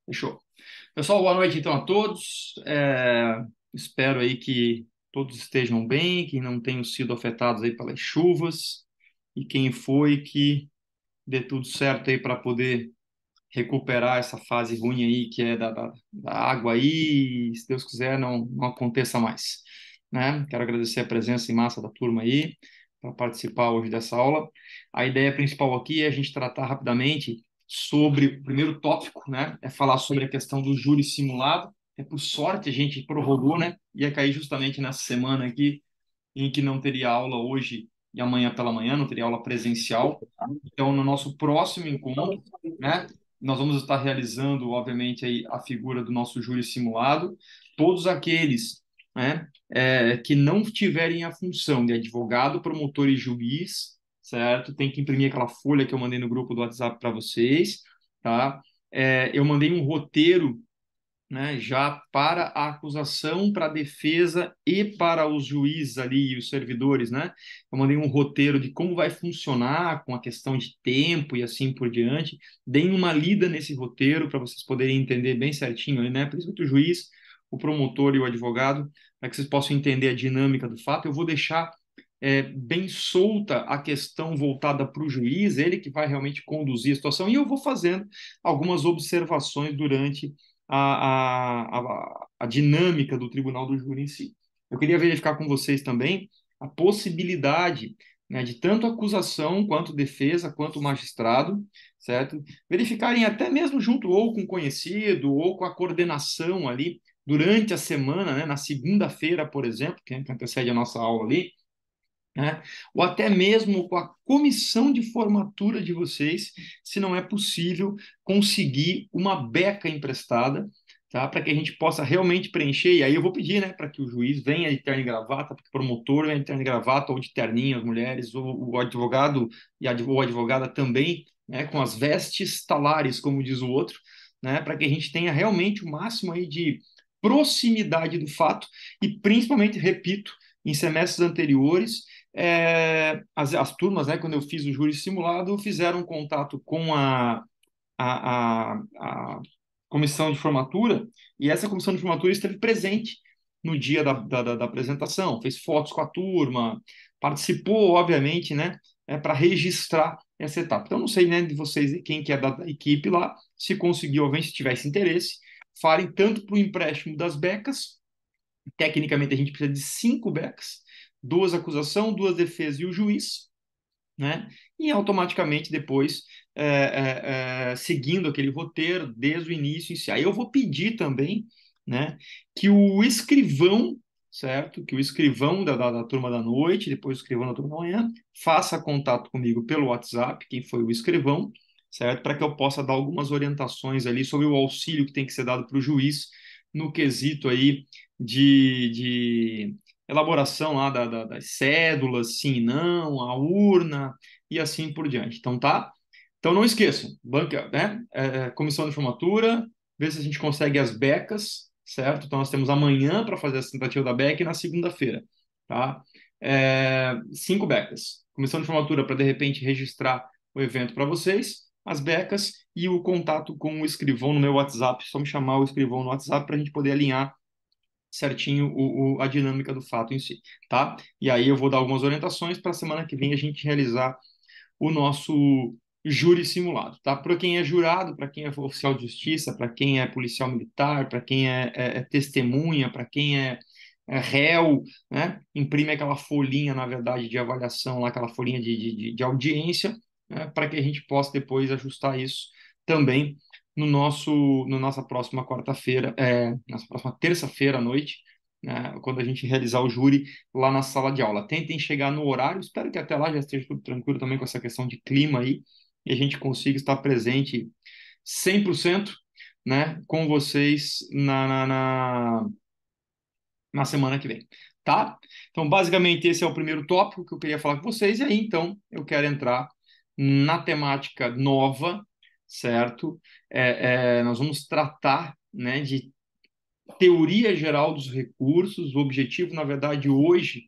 Fechou. Pessoal, boa noite então a todos. Espero aí que todos estejam bem, que não tenham sido afetados aí pelas chuvas e quem foi que dê tudo certo aí para poder recuperar essa fase ruim aí que é da água aí e, se Deus quiser, não aconteça mais, né? Quero agradecer a presença em massa da turma aí para participar hoje dessa aula. A ideia principal aqui é a gente tratar rapidamente sobre o primeiro tópico, né? É falar sobre a questão do júri simulado. Por sorte a gente prorrogou, né? Ia cair justamente nessa semana aqui em que não teria aula hoje e amanhã pela manhã, não teria aula presencial. Então, no nosso próximo encontro, né, nós vamos estar realizando, obviamente, aí a figura do nosso júri simulado. Todos aqueles, né, que não tiverem a função de advogado, promotor e juiz, certo? Tem que imprimir aquela folha que eu mandei no grupo do WhatsApp para vocês, tá? Eu mandei um roteiro, né, já para a acusação, para a defesa e para os juízes ali e os servidores, né? Eu mandei um roteiro de como vai funcionar com a questão de tempo e assim por diante. Deem uma lida nesse roteiro para vocês poderem entender bem certinho ali, né? Principalmente o juiz, o promotor e o advogado, para que vocês possam entender a dinâmica do fato. Eu vou deixar bem solta a questão voltada para o juiz, ele que vai realmente conduzir a situação, e eu vou fazendo algumas observações durante a dinâmica do tribunal do júri em si. Eu queria verificar com vocês também a possibilidade, né, de tanto acusação quanto defesa, quanto magistrado, certo? Verificarem até mesmo junto ou com conhecido ou com a coordenação ali durante a semana, né, na segunda-feira, por exemplo, que antecede a nossa aula ali, né? Ou até mesmo com a comissão de formatura de vocês, se não é possível conseguir uma beca emprestada, tá? Para que a gente possa realmente preencher. E aí eu vou pedir, né, para que o juiz venha de terno e gravata, para que o promotor venha de terno e gravata, ou de terninho, as mulheres, ou o advogado ou a advogada também, né, com as vestes talares, como diz o outro, né, para que a gente tenha realmente o máximo aí de proximidade do fato e principalmente, repito, em semestres anteriores as turmas, né, quando eu fiz o júri simulado, fizeram contato com a comissão de formatura, e essa comissão de formatura esteve presente no dia da apresentação, fez fotos com a turma, participou, obviamente, né, para registrar essa etapa. Então, não sei, né, de vocês, quem que é da equipe lá, se conseguiu, obviamente, se tivesse interesse, falem tanto para o empréstimo das becas. Tecnicamente, a gente precisa de 5 becas, duas acusação, duas defesas e o juiz, né? E automaticamente depois, seguindo aquele roteiro desde o início em si. Aí eu vou pedir também, né, que o escrivão, certo? Que o escrivão da turma da noite, depois o escrivão da turma da manhã, faça contato comigo pelo WhatsApp, quem foi o escrivão, certo? Para que eu possa dar algumas orientações ali sobre o auxílio que tem que ser dado para o juiz no quesito aí de elaboração lá das cédulas, sim e não, a urna e assim por diante. Então, tá? Então, não esqueçam, banca, né? Comissão de formatura, ver se a gente consegue as becas, certo? Então, nós temos amanhã para fazer a tentativa da beca e na segunda-feira, tá? 5 becas. Comissão de formatura para, de repente, registrar o evento para vocês, as becas e o contato com o escrivão no meu WhatsApp. Só me chamar o escrivão no WhatsApp para a gente poder alinhar certinho a dinâmica do fato em si, tá? E aí eu vou dar algumas orientações para a semana que vem a gente realizar o nosso júri simulado, tá? Para quem é jurado, para quem é oficial de justiça, para quem é policial militar, para quem é testemunha, para quem é réu, né? Imprime aquela folhinha, na verdade, de avaliação, lá, aquela folhinha de audiência, né? Para que a gente possa depois ajustar isso também no nossa próxima quarta-feira, nossa próxima terça-feira à noite, né, quando a gente realizar o júri lá na sala de aula. Tentem chegar no horário, espero que até lá já esteja tudo tranquilo também com essa questão de clima aí, e a gente consiga estar presente 100%, né, com vocês na semana que vem, tá? Então, basicamente, esse é o primeiro tópico que eu queria falar com vocês, e aí, então, eu quero entrar na temática nova, certo? Nós vamos tratar, né, de teoria geral dos recursos. O objetivo, na verdade, hoje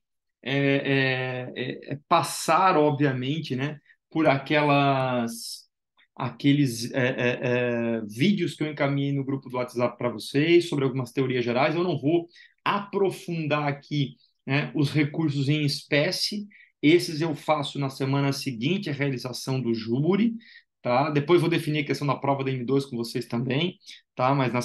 é passar, obviamente, né, por aqueles vídeos que eu encaminhei no grupo do WhatsApp para vocês sobre algumas teorias gerais. Eu não vou aprofundar aqui, né, os recursos em espécie. Esses eu faço na semana seguinte à realização do júri, tá? Depois vou definir a questão da prova da M2 com vocês também, tá? Mas na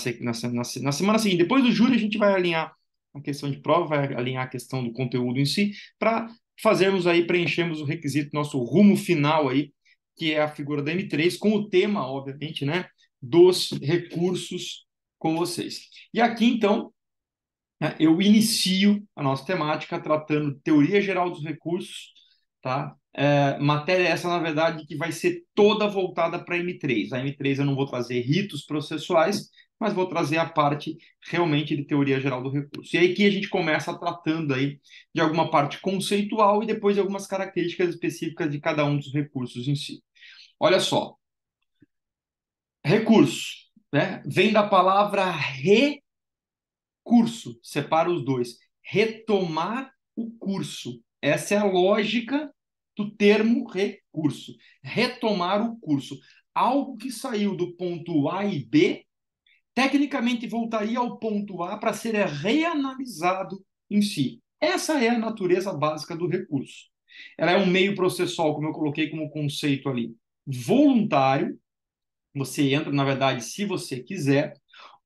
semana seguinte, depois do júri, a gente vai alinhar a questão de prova, vai alinhar a questão do conteúdo em si, para fazermos aí, preenchermos o requisito, nosso rumo final aí, que é a figura da M3, com o tema, obviamente, né, dos recursos com vocês. E aqui, então, né, eu inicio a nossa temática tratando de teoria geral dos recursos, tá? Matéria essa, na verdade, que vai ser toda voltada para a M3. A M3 eu não vou trazer ritos processuais, mas vou trazer a parte realmente de teoria geral do recurso. E aí que a gente começa tratando aí de alguma parte conceitual e depois de algumas características específicas de cada um dos recursos em si. Olha só, recurso, né? Vem da palavra recurso, separa os dois. Retomar o curso. Essa é a lógica do termo recurso. Retomar o curso. Algo que saiu do ponto A e B, tecnicamente voltaria ao ponto A para ser reanalisado em si. Essa é a natureza básica do recurso. Ela é um meio processual, como eu coloquei como conceito ali, voluntário. Você entra, na verdade, se você quiser,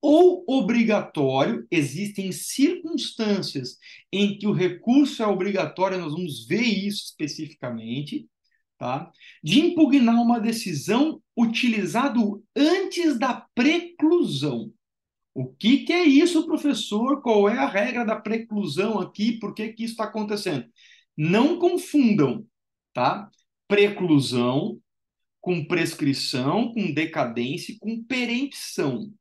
ou obrigatório. Existem circunstâncias em que o recurso é obrigatório, nós vamos ver isso especificamente, tá? De impugnar uma decisão utilizado antes da preclusão. O que é isso, professor? Qual é a regra da preclusão aqui? Por que isso está acontecendo? Não confundam, tá? Preclusão com prescrição, com decadência e com perempção.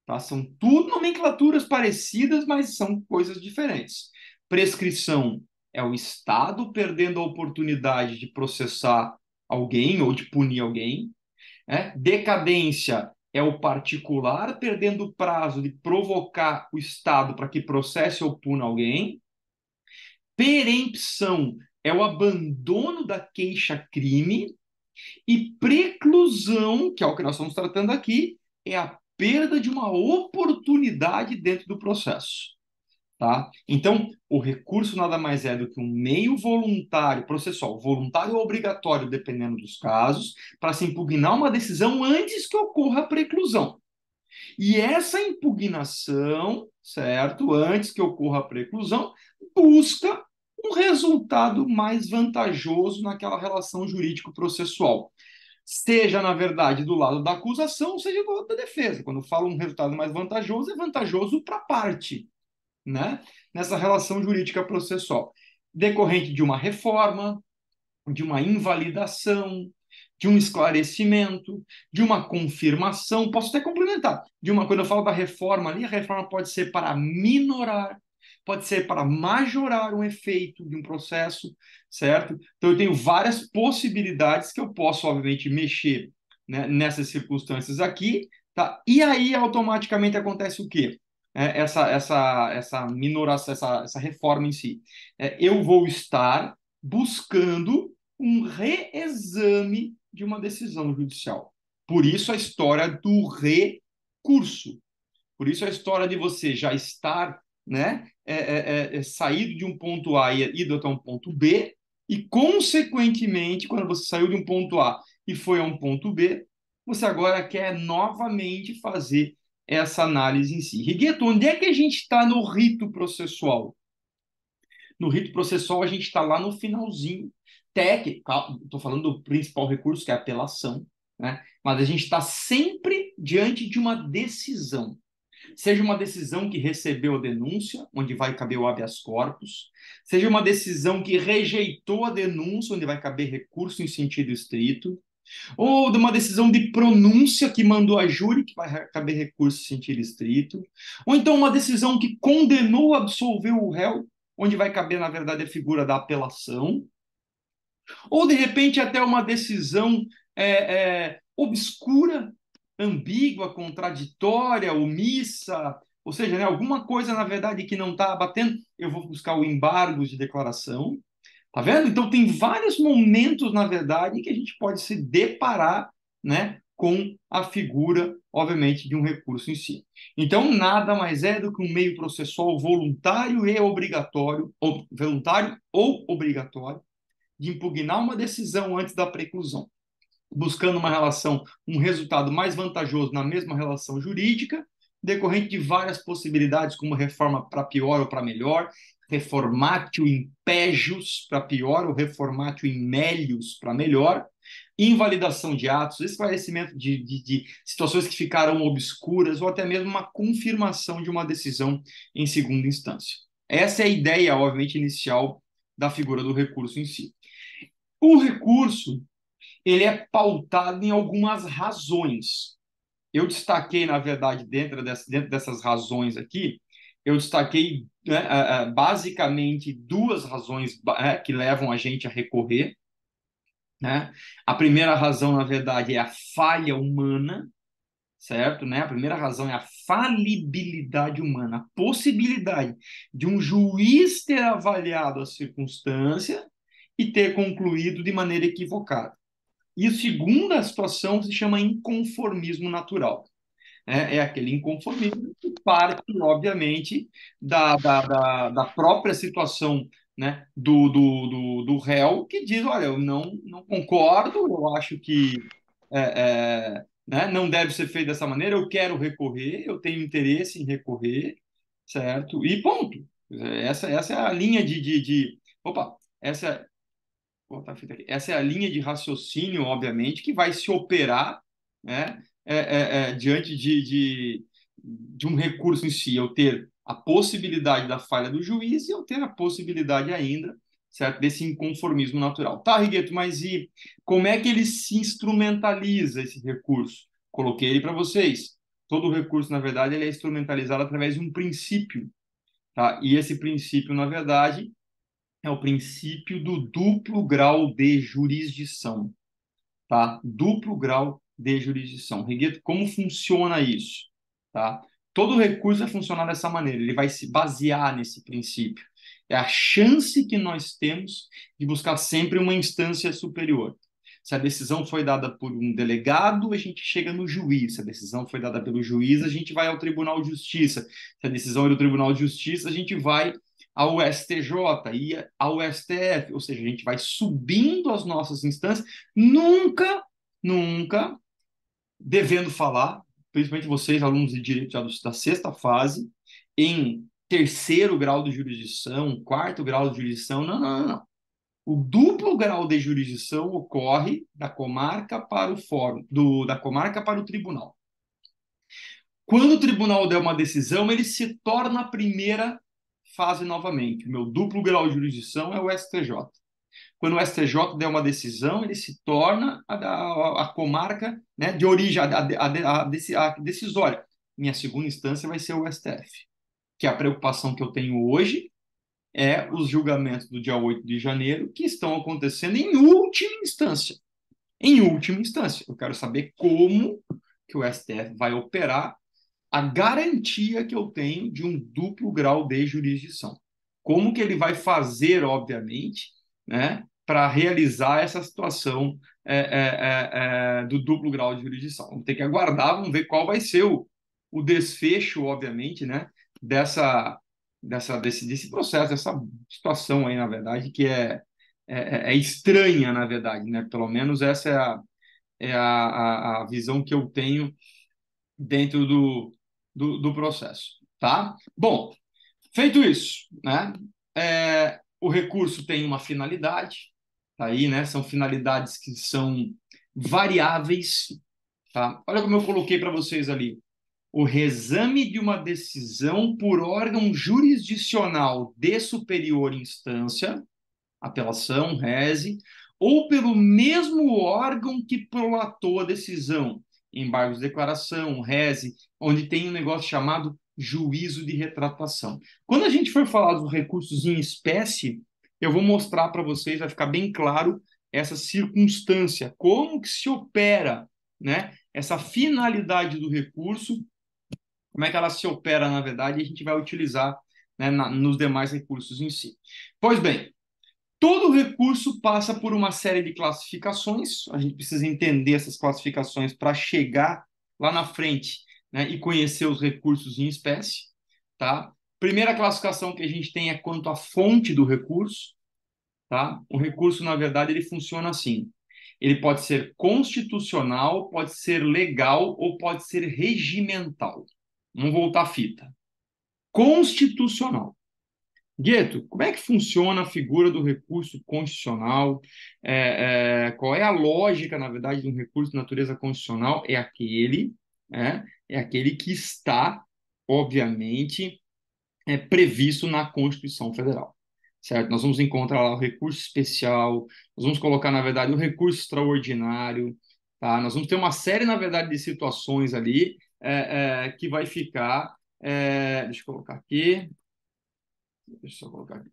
Tá? São tudo nomenclaturas parecidas, mas são coisas diferentes. Prescrição é o Estado perdendo a oportunidade de processar alguém ou de punir alguém. Né? Decadência é o particular perdendo o prazo de provocar o Estado para que processe ou puna alguém. Perempção é o abandono da queixa-crime. E preclusão, que é o que nós estamos tratando aqui, é a perda de uma oportunidade dentro do processo. Tá? Então, o recurso nada mais é do que um meio voluntário, processual, voluntário ou obrigatório, dependendo dos casos, para se impugnar uma decisão antes que ocorra a preclusão. E essa impugnação, certo, antes que ocorra a preclusão, busca um resultado mais vantajoso naquela relação jurídico-processual. Seja, na verdade, do lado da acusação, seja do lado da defesa. Quando eu falo um resultado mais vantajoso, é vantajoso para a parte, né? Nessa relação jurídica processual. Decorrente de uma reforma, de uma invalidação, de um esclarecimento, de uma confirmação. Posso até complementar. Quando eu falo da reforma ali, a reforma pode ser para minorar, pode ser para majorar um efeito de um processo, certo? Então eu tenho várias possibilidades que eu posso, obviamente, mexer, né, nessas circunstâncias aqui, tá? E aí automaticamente acontece o quê? Essa minoração, essa reforma em si. Eu vou estar buscando um reexame de uma decisão judicial. Por isso a história do recurso. Por isso a história de você já estar, né, saído de um ponto A e ido até um ponto B, e, consequentemente, quando você saiu de um ponto A e foi a um ponto B, você agora quer novamente fazer essa análise em si. Rigueto, onde é que a gente está no rito processual? No rito processual, a gente está lá no finalzinho. Estou falando do principal recurso, que é a apelação, né? Mas a gente está sempre diante de uma decisão. Seja uma decisão que recebeu a denúncia, onde vai caber o habeas corpus, seja uma decisão que rejeitou a denúncia, onde vai caber recurso em sentido estrito, ou de uma decisão de pronúncia que mandou a júri, que vai caber recurso em sentido estrito, ou então uma decisão que condenou, absolveu o réu, onde vai caber, na verdade, a figura da apelação, ou de repente até uma decisão obscura, ambígua, contraditória, omissa, ou seja, né, alguma coisa, na verdade, que não está batendo, eu vou buscar o embargo de declaração. Tá vendo? Então tem vários momentos, na verdade, que a gente pode se deparar, né, com a figura, obviamente, de um recurso em si. Então, nada mais é do que um meio processual voluntário e obrigatório, ou voluntário ou obrigatório, de impugnar uma decisão antes da preclusão, buscando uma relação, um resultado mais vantajoso na mesma relação jurídica, decorrente de várias possibilidades, como reforma para pior ou para melhor, reformatio in pejus para pior ou reformatio in melius para melhor, invalidação de atos, esclarecimento de situações que ficaram obscuras ou até mesmo uma confirmação de uma decisão em segunda instância. Essa é a ideia, obviamente, inicial da figura do recurso em si. O recurso, ele é pautado em algumas razões. Eu destaquei, na verdade, dentro dessas razões aqui, eu destaquei, né, basicamente duas razões que levam a gente a recorrer, né? A primeira razão, na verdade, é a falha humana, certo? Né? A primeira razão é a falibilidade humana, a possibilidade de um juiz ter avaliado a circunstância e ter concluído de maneira equivocada. E a segunda situação se chama inconformismo natural. É aquele inconformismo que parte, obviamente, da própria situação, né, do réu, que diz, olha, eu não concordo, eu acho que né, não deve ser feito dessa maneira, eu quero recorrer, eu tenho interesse em recorrer, certo? E ponto. Essa é a linha opa, essa é a linha de raciocínio, obviamente, que vai se operar, né, diante de um recurso em si. Eu ter a possibilidade da falha do juiz e eu ter a possibilidade ainda, certo, desse inconformismo natural. Tá, Rigueto, mas e como é que ele se instrumentaliza esse recurso? Coloquei ele para vocês. Todo recurso, na verdade, ele é instrumentalizado através de um princípio, tá? E esse princípio, na verdade, é o princípio do duplo grau de jurisdição, tá? Duplo grau de jurisdição. Rigueto, como funciona isso, tá? Todo recurso vai funcionar dessa maneira, ele vai se basear nesse princípio. É a chance que nós temos de buscar sempre uma instância superior. Se a decisão foi dada por um delegado, a gente chega no juiz. Se a decisão foi dada pelo juiz, a gente vai ao Tribunal de Justiça. Se a decisão é do Tribunal de Justiça, a gente vai ao STJ e ao STF, ou seja, a gente vai subindo as nossas instâncias, nunca devendo falar, principalmente vocês, alunos de direito da sexta fase, em terceiro grau de jurisdição, quarto grau de jurisdição, não. O duplo grau de jurisdição ocorre da comarca para o fórum, da comarca para o tribunal. Quando o tribunal der uma decisão, ele se torna a primeira fase novamente. O meu duplo grau de jurisdição é o STJ. Quando o STJ der uma decisão, ele se torna a comarca, né, de origem, a decisória. Minha segunda instância vai ser o STF, que é a preocupação que eu tenho hoje é os julgamentos do dia 8 de janeiro que estão acontecendo em última instância. Em última instância, eu quero saber como que o STF vai operar a garantia que eu tenho de um duplo grau de jurisdição. Como que ele vai fazer, obviamente, né, para realizar essa situação do duplo grau de jurisdição. Vamos ter que aguardar, vamos ver qual vai ser o desfecho, obviamente, né, desse processo, dessa situação aí, na verdade, que é estranha, na verdade, né? Pelo menos essa a visão que eu tenho dentro do processo, tá? Bom, feito isso, né? O recurso tem uma finalidade, tá aí, né? São finalidades que são variáveis, tá? Olha como eu coloquei para vocês ali. O reexame de uma decisão por órgão jurisdicional de superior instância, apelação, reze, ou pelo mesmo órgão que prolatou a decisão, embargos de declaração, reze, onde tem um negócio chamado juízo de retratação. Quando a gente for falar dos recursos em espécie, eu vou mostrar para vocês, vai ficar bem claro essa circunstância, como que se opera, né, essa finalidade do recurso, como é que ela se opera, na verdade, e a gente vai utilizar, né, nos demais recursos em si. Pois bem, Todo recurso passa por uma série de classificações, a gente precisa entender essas classificações para chegar lá na frente, né, e conhecer os recursos em espécie, tá? Primeira classificação que a gente tem é quanto à fonte do recurso, tá? O recurso, na verdade, ele funciona assim. Ele pode ser constitucional, pode ser legal ou pode ser regimental. Vamos voltar à fita. Constitucional. Gueto, como é que funciona a figura do recurso constitucional? Qual é a lógica, na verdade, de um recurso de natureza constitucional? É aquele que está, obviamente, previsto na Constituição Federal, certo? Nós vamos encontrar lá o recurso especial, nós vamos colocar, na verdade, o recurso extraordinário, tá? Nós vamos ter uma série, na verdade, de situações ali que vai ficar. Deixa eu colocar aqui. Deixa eu colocar aqui.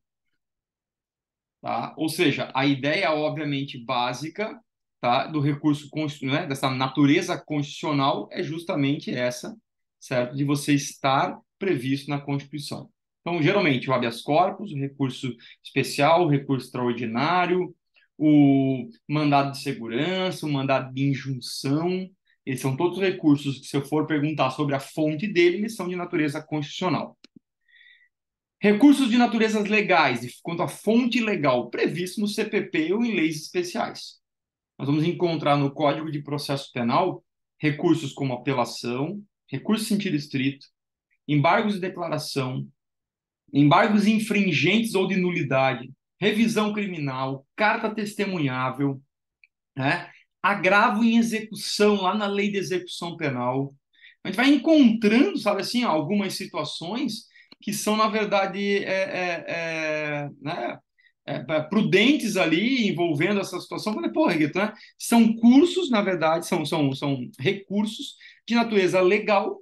Tá? Ou seja, a ideia, obviamente, básica, tá, do recurso constitucional, né, dessa natureza constitucional, é justamente essa, certo? De você estar previsto na Constituição. Então, geralmente, o habeas corpus, o recurso especial, o recurso extraordinário, o mandado de segurança, o mandado de injunção, eles são todos recursos que, se eu for perguntar sobre a fonte dele, eles são de natureza constitucional. Recursos de naturezas legais, quanto à fonte legal, previsto no CPP ou em leis especiais. Nós vamos encontrar no Código de Processo Penal recursos como apelação, recurso em sentido estrito, embargos de declaração, embargos infringentes ou de nulidade, revisão criminal, carta testemunhável, né? Agravo em execução, lá na lei de execução penal. A gente vai encontrando, sabe assim, algumas situações que são, na verdade, né, prudentes ali, envolvendo essa situação. Falei, pô, Regueto, né? São cursos, na verdade, são recursos de natureza legal,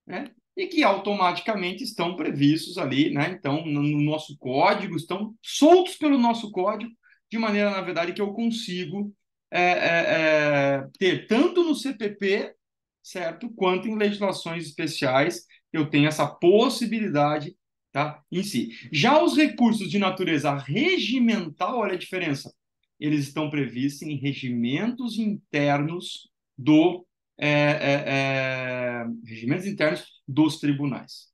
né? E que automaticamente estão previstos ali, né? Então, no nosso código, estão soltos pelo nosso código, de maneira, na verdade, que eu consigo ter tanto no CPP, certo, quanto em legislações especiais, eu tenho essa possibilidade, tá, em si. Já os recursos de natureza regimental, olha a diferença, eles estão previstos em regimentos internos do regimentos internos dos tribunais,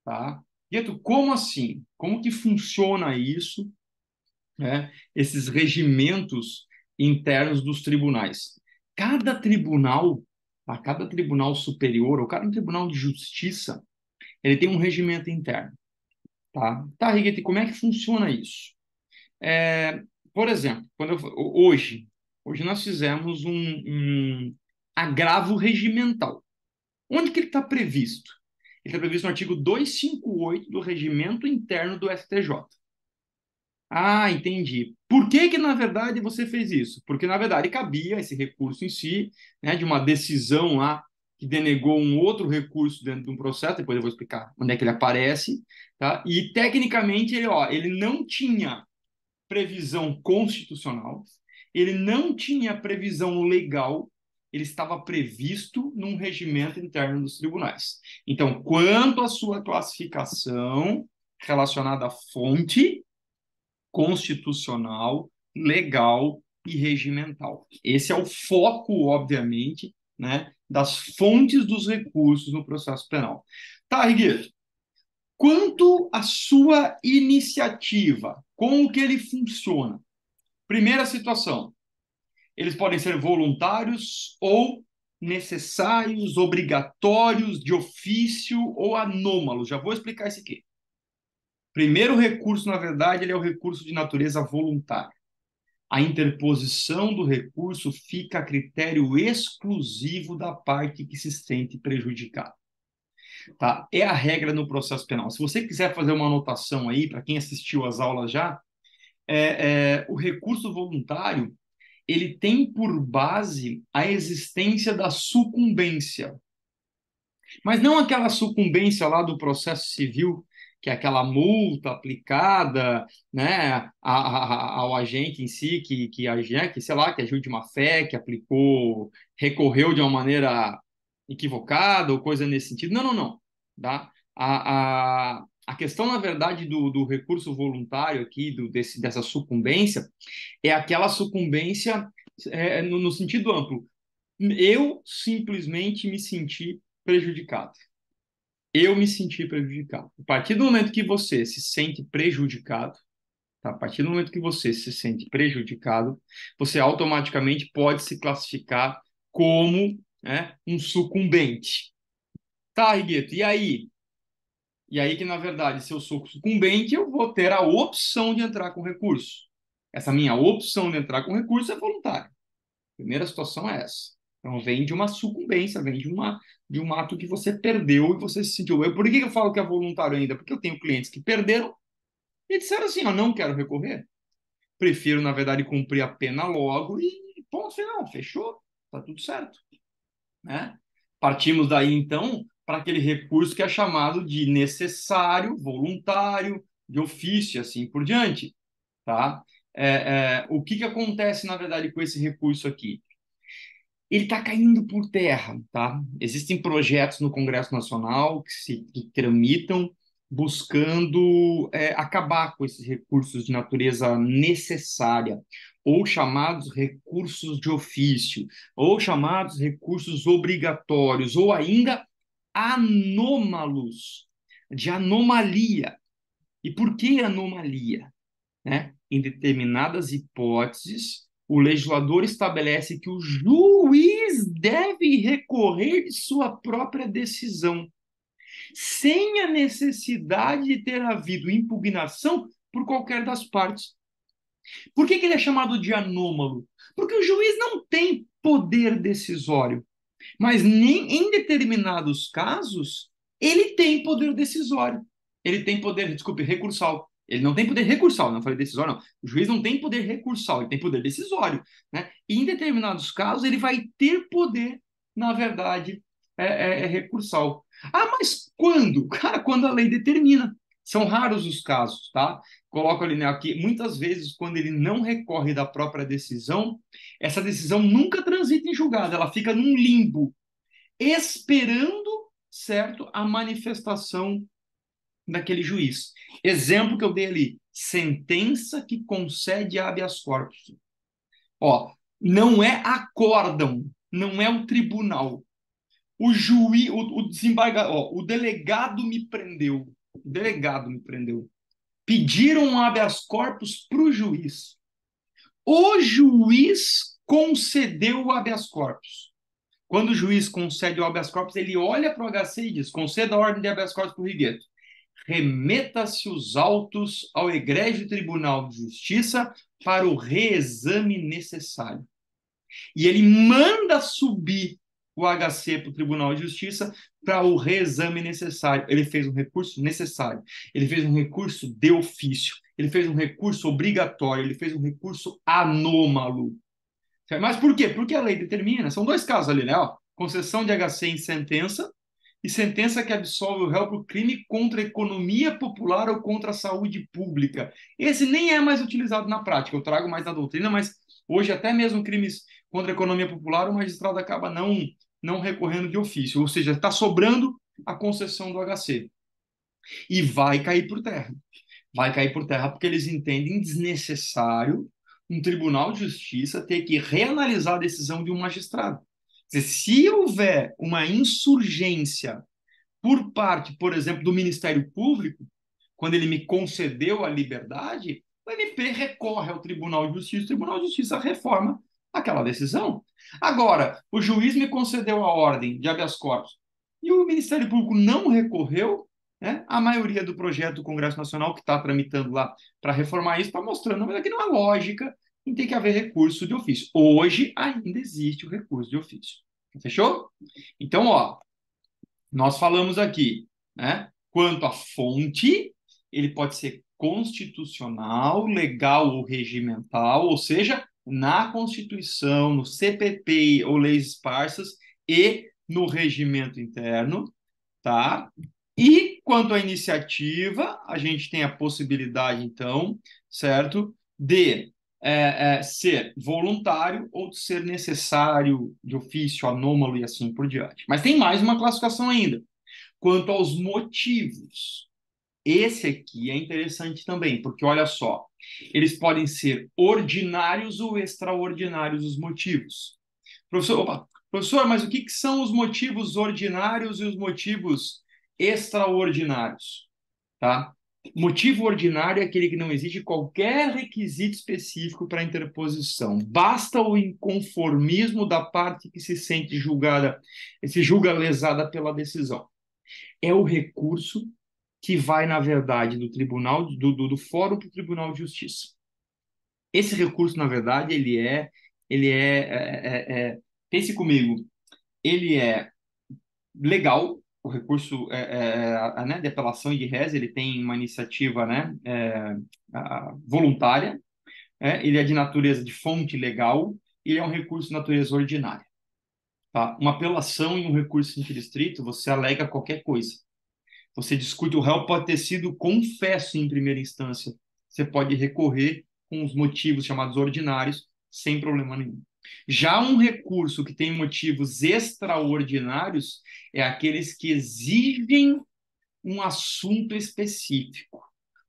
tá? Gueto, como assim? Como que funciona isso, né? Esses regimentos internos dos tribunais? Cada tribunal, tá? Cada tribunal superior ou cada tribunal de justiça, ele tem um regimento interno, tá? Tá, Gueto, como é que funciona isso? É, por exemplo, hoje nós fizemos um agravo regimental. Onde que ele está previsto? Ele está previsto no artigo 258 do Regimento Interno do STJ. Ah, entendi. Por que que, na verdade, você fez isso? Porque, na verdade, cabia esse recurso em si, né, de uma decisão lá que denegou um outro recurso dentro de um processo, depois eu vou explicar onde é que ele aparece, tá? E, tecnicamente, ele não tinha previsão constitucional, ele não tinha previsão legal, ele estava previsto num regimento interno dos tribunais. Então, quanto à sua classificação relacionada à fonte constitucional, legal e regimental. Esse é o foco, obviamente, né, das fontes dos recursos no processo penal. Tá, Rigueiro? Quanto à sua iniciativa, como que ele funciona? Primeira situação, eles podem ser voluntários ou necessários, obrigatórios, de ofício ou anômalos. Já vou explicar isso aqui. Primeiro recurso, na verdade, ele é o recurso de natureza voluntária. A interposição do recurso fica a critério exclusivo da parte que se sente prejudicada. Tá? É a regra no processo penal. Se você quiser fazer uma anotação aí, para quem assistiu às aulas já, o recurso voluntário ele tem por base a existência da sucumbência. Mas não aquela sucumbência lá do processo civil, que é aquela multa aplicada, né, ao agente em si, que agiu, sei lá, que agiu de má fé, que aplicou, recorreu de uma maneira equivocada ou coisa nesse sentido. Não, não, não. Tá? A A questão, na verdade, do recurso voluntário aqui, dessa sucumbência, é aquela sucumbência no sentido amplo. Eu simplesmente me senti prejudicado. Eu me senti prejudicado. A partir do momento que você se sente prejudicado, tá? A partir do momento que você se sente prejudicado, você automaticamente pode se classificar como, né, um sucumbente. Tá, Rigueto, e aí? E aí que, na verdade, se eu sou sucumbente, eu vou ter a opção de entrar com recurso. Essa minha opção de entrar com recurso é voluntária. A primeira situação é essa. Então, vem de uma sucumbência, vem de um ato que você perdeu e você se sentiu. Por que eu falo que é voluntário ainda? Porque eu tenho clientes que perderam e disseram assim: eu não quero recorrer. Prefiro, na verdade, cumprir a pena logo e ponto final, fechou, tá tudo certo, né? Partimos daí, então, para aquele recurso que é chamado de necessário, voluntário, de ofício, assim por diante, tá? O que acontece, na verdade, com esse recurso aqui? Ele está caindo por terra, tá? Existem projetos no Congresso Nacional que tramitam buscando acabar com esses recursos de natureza necessária, ou chamados recursos de ofício, ou chamados recursos obrigatórios, ou ainda anômalos, de anomalia. E por que anomalia? Né? Em determinadas hipóteses, o legislador estabelece que o juiz deve recorrer de sua própria decisão, sem a necessidade de ter havido impugnação por qualquer das partes. Por que ele é chamado de anômalo? Porque o juiz não tem poder decisório, mas nem em determinados casos ele tem poder decisório. Ele tem poder, desculpe, recursal. Ele não tem poder recursal, não falei decisório, não. O juiz não tem poder recursal, ele tem poder decisório, né? E em determinados casos ele vai ter poder, na verdade, recursal. Ah, mas quando? Cara, quando a lei determina. São raros os casos, tá? Coloco ali, né, aqui, muitas vezes, quando ele não recorre da própria decisão, essa decisão nunca transita em julgado, ela fica num limbo, esperando, certo, a manifestação daquele juiz. Exemplo que eu dei ali, sentença que concede habeas corpus. Ó, não é acórdão, não é o tribunal. O juiz, o desembargador, ó, o delegado me prendeu. O delegado me prendeu. Pediram um habeas corpus para o juiz. O juiz concedeu o habeas corpus. Quando o juiz concede o habeas corpus, ele olha para o HC e diz: conceda a ordem de habeas corpus para o Rigueto. Remeta-se os autos ao egrégio Tribunal de Justiça para o reexame necessário. E ele manda subir o HC para o Tribunal de Justiça para o reexame necessário. Ele fez um recurso necessário, ele fez um recurso de ofício, ele fez um recurso obrigatório, ele fez um recurso anômalo. Mas por quê? Porque a lei determina. São dois casos ali, né? Ó, concessão de HC em sentença e sentença que absolve o réu por crime contra a economia popular ou contra a saúde pública. Esse nem é mais utilizado na prática. Eu trago mais na doutrina, mas hoje até mesmo crimes contra a economia popular o magistrado acaba não recorrendo de ofício. Ou seja, está sobrando a concessão do HC. E vai cair por terra. Vai cair por terra porque eles entendem desnecessário um tribunal de justiça ter que reanalisar a decisão de um magistrado. Quer dizer, se houver uma insurgência por parte, por exemplo, do Ministério Público, quando ele me concedeu a liberdade, o MP recorre ao Tribunal de Justiça, o Tribunal de Justiça reforma aquela decisão. Agora, o juiz me concedeu a ordem de habeas corpus e o Ministério Público não recorreu, né? A maioria do projeto do Congresso Nacional que está tramitando lá para reformar isso está mostrando, mas aqui não há lógica em ter que haver recurso de ofício. Hoje ainda existe o recurso de ofício. Fechou? Então, ó, nós falamos aqui, né? Quanto à fonte, ele pode ser constitucional, legal ou regimental, ou seja, na Constituição, no CPP ou leis esparsas e no regimento interno, tá? E quanto à iniciativa, a gente tem a possibilidade, então, certo, de ser voluntário ou de ser necessário, de ofício, anômalo e assim por diante. Mas tem mais uma classificação ainda. Quanto aos motivos. Esse aqui é interessante também, porque olha só, eles podem ser ordinários ou extraordinários os motivos. Professor, mas o que são os motivos ordinários e os motivos extraordinários? Tá? Motivo ordinário é aquele que não exige qualquer requisito específico para interposição. Basta o inconformismo da parte que se sente julgada, se julga lesada pela decisão. É o recurso que vai, na verdade, do tribunal, do fórum para o Tribunal de Justiça. Esse recurso, na verdade, pense comigo, ele é legal, o recurso né, de apelação e de reza, ele tem uma iniciativa, né, voluntária, ele é de natureza de fonte legal, e ele é um recurso de natureza ordinária. Tá? Uma apelação e um recurso interdistrito, você alega qualquer coisa. Você discute, o réu pode ter sido confesso em primeira instância. Você pode recorrer com os motivos chamados ordinários, sem problema nenhum. Já um recurso que tem motivos extraordinários é aqueles que exigem um assunto específico.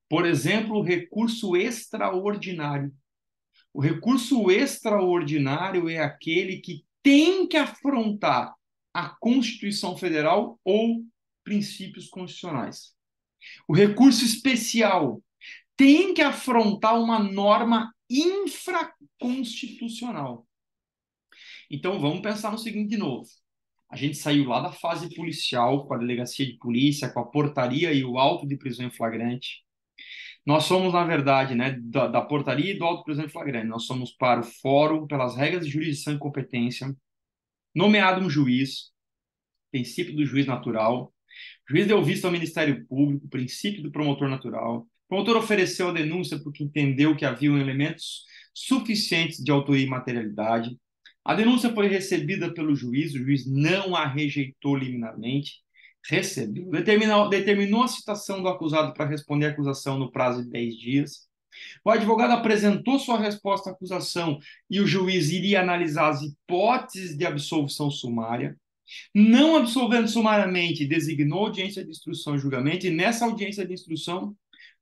Por exemplo, o recurso extraordinário. O recurso extraordinário é aquele que tem que afrontar a Constituição Federal ou princípios constitucionais. O recurso especial tem que afrontar uma norma infraconstitucional. Então, vamos pensar no seguinte de novo. A gente saiu lá da fase policial, com a delegacia de polícia, com a portaria e o auto de prisão em flagrante. Nós somos, na verdade, né, da portaria e do auto de prisão em flagrante. Nós somos para o fórum, pelas regras de jurisdição e competência, nomeado um juiz, princípio do juiz natural. O juiz deu vista ao Ministério Público, princípio do promotor natural. O promotor ofereceu a denúncia porque entendeu que haviam elementos suficientes de autoria e materialidade. A denúncia foi recebida pelo juiz, o juiz não a rejeitou liminarmente, recebeu, determinou a citação do acusado para responder à acusação no prazo de 10 dias. O advogado apresentou sua resposta à acusação e o juiz iria analisar as hipóteses de absolvição sumária. Não absolvendo sumariamente, designou audiência de instrução e julgamento, e nessa audiência de instrução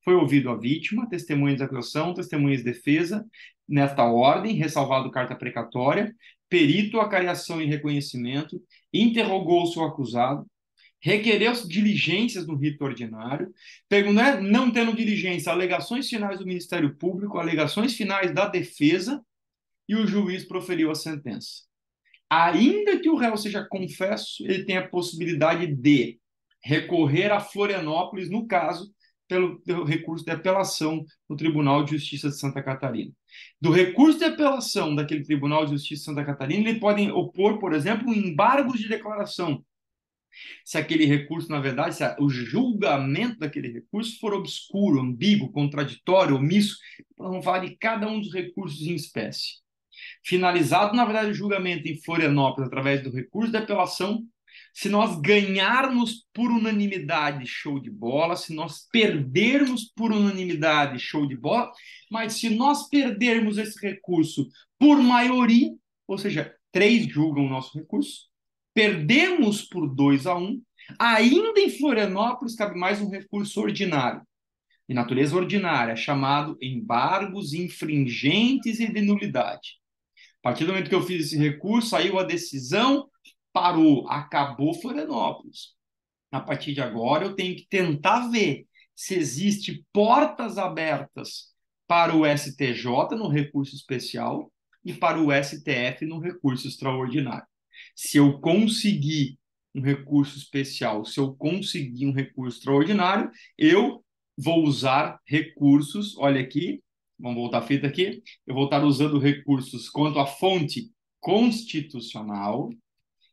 foi ouvido a vítima, testemunhas de acusação, testemunhas de defesa, nesta ordem, ressalvado carta precatória, perito, acariação e reconhecimento, interrogou-se o acusado, requereu diligências no rito ordinário, não tendo diligência, alegações finais do Ministério Público, alegações finais da defesa, e o juiz proferiu a sentença. Ainda que o réu seja confesso, ele tem a possibilidade de recorrer a Florianópolis, no caso, pelo recurso de apelação no Tribunal de Justiça de Santa Catarina. Do recurso de apelação daquele Tribunal de Justiça de Santa Catarina, ele pode opor, por exemplo, embargos de declaração. Se aquele recurso, na verdade, se o julgamento daquele recurso for obscuro, ambíguo, contraditório, omisso, vamos falar de cada um dos recursos em espécie. Finalizado, na verdade, o julgamento em Florianópolis através do recurso de apelação, se nós ganharmos por unanimidade, show de bola. Se nós perdermos por unanimidade, show de bola. Mas se nós perdermos esse recurso por maioria, ou seja, 3 julgam o nosso recurso, perdemos por 2-1, ainda em Florianópolis cabe mais um recurso ordinário, de natureza ordinária, chamado embargos infringentes e de nulidade. A partir do momento que eu fiz esse recurso, saiu a decisão, parou, acabou Florianópolis. A partir de agora, eu tenho que tentar ver se existe portas abertas para o STJ no recurso especial e para o STF no recurso extraordinário. Se eu conseguir um recurso especial, se eu conseguir um recurso extraordinário, eu vou usar recursos, olha aqui, vamos voltar a fita aqui, eu vou estar usando recursos quanto à fonte constitucional,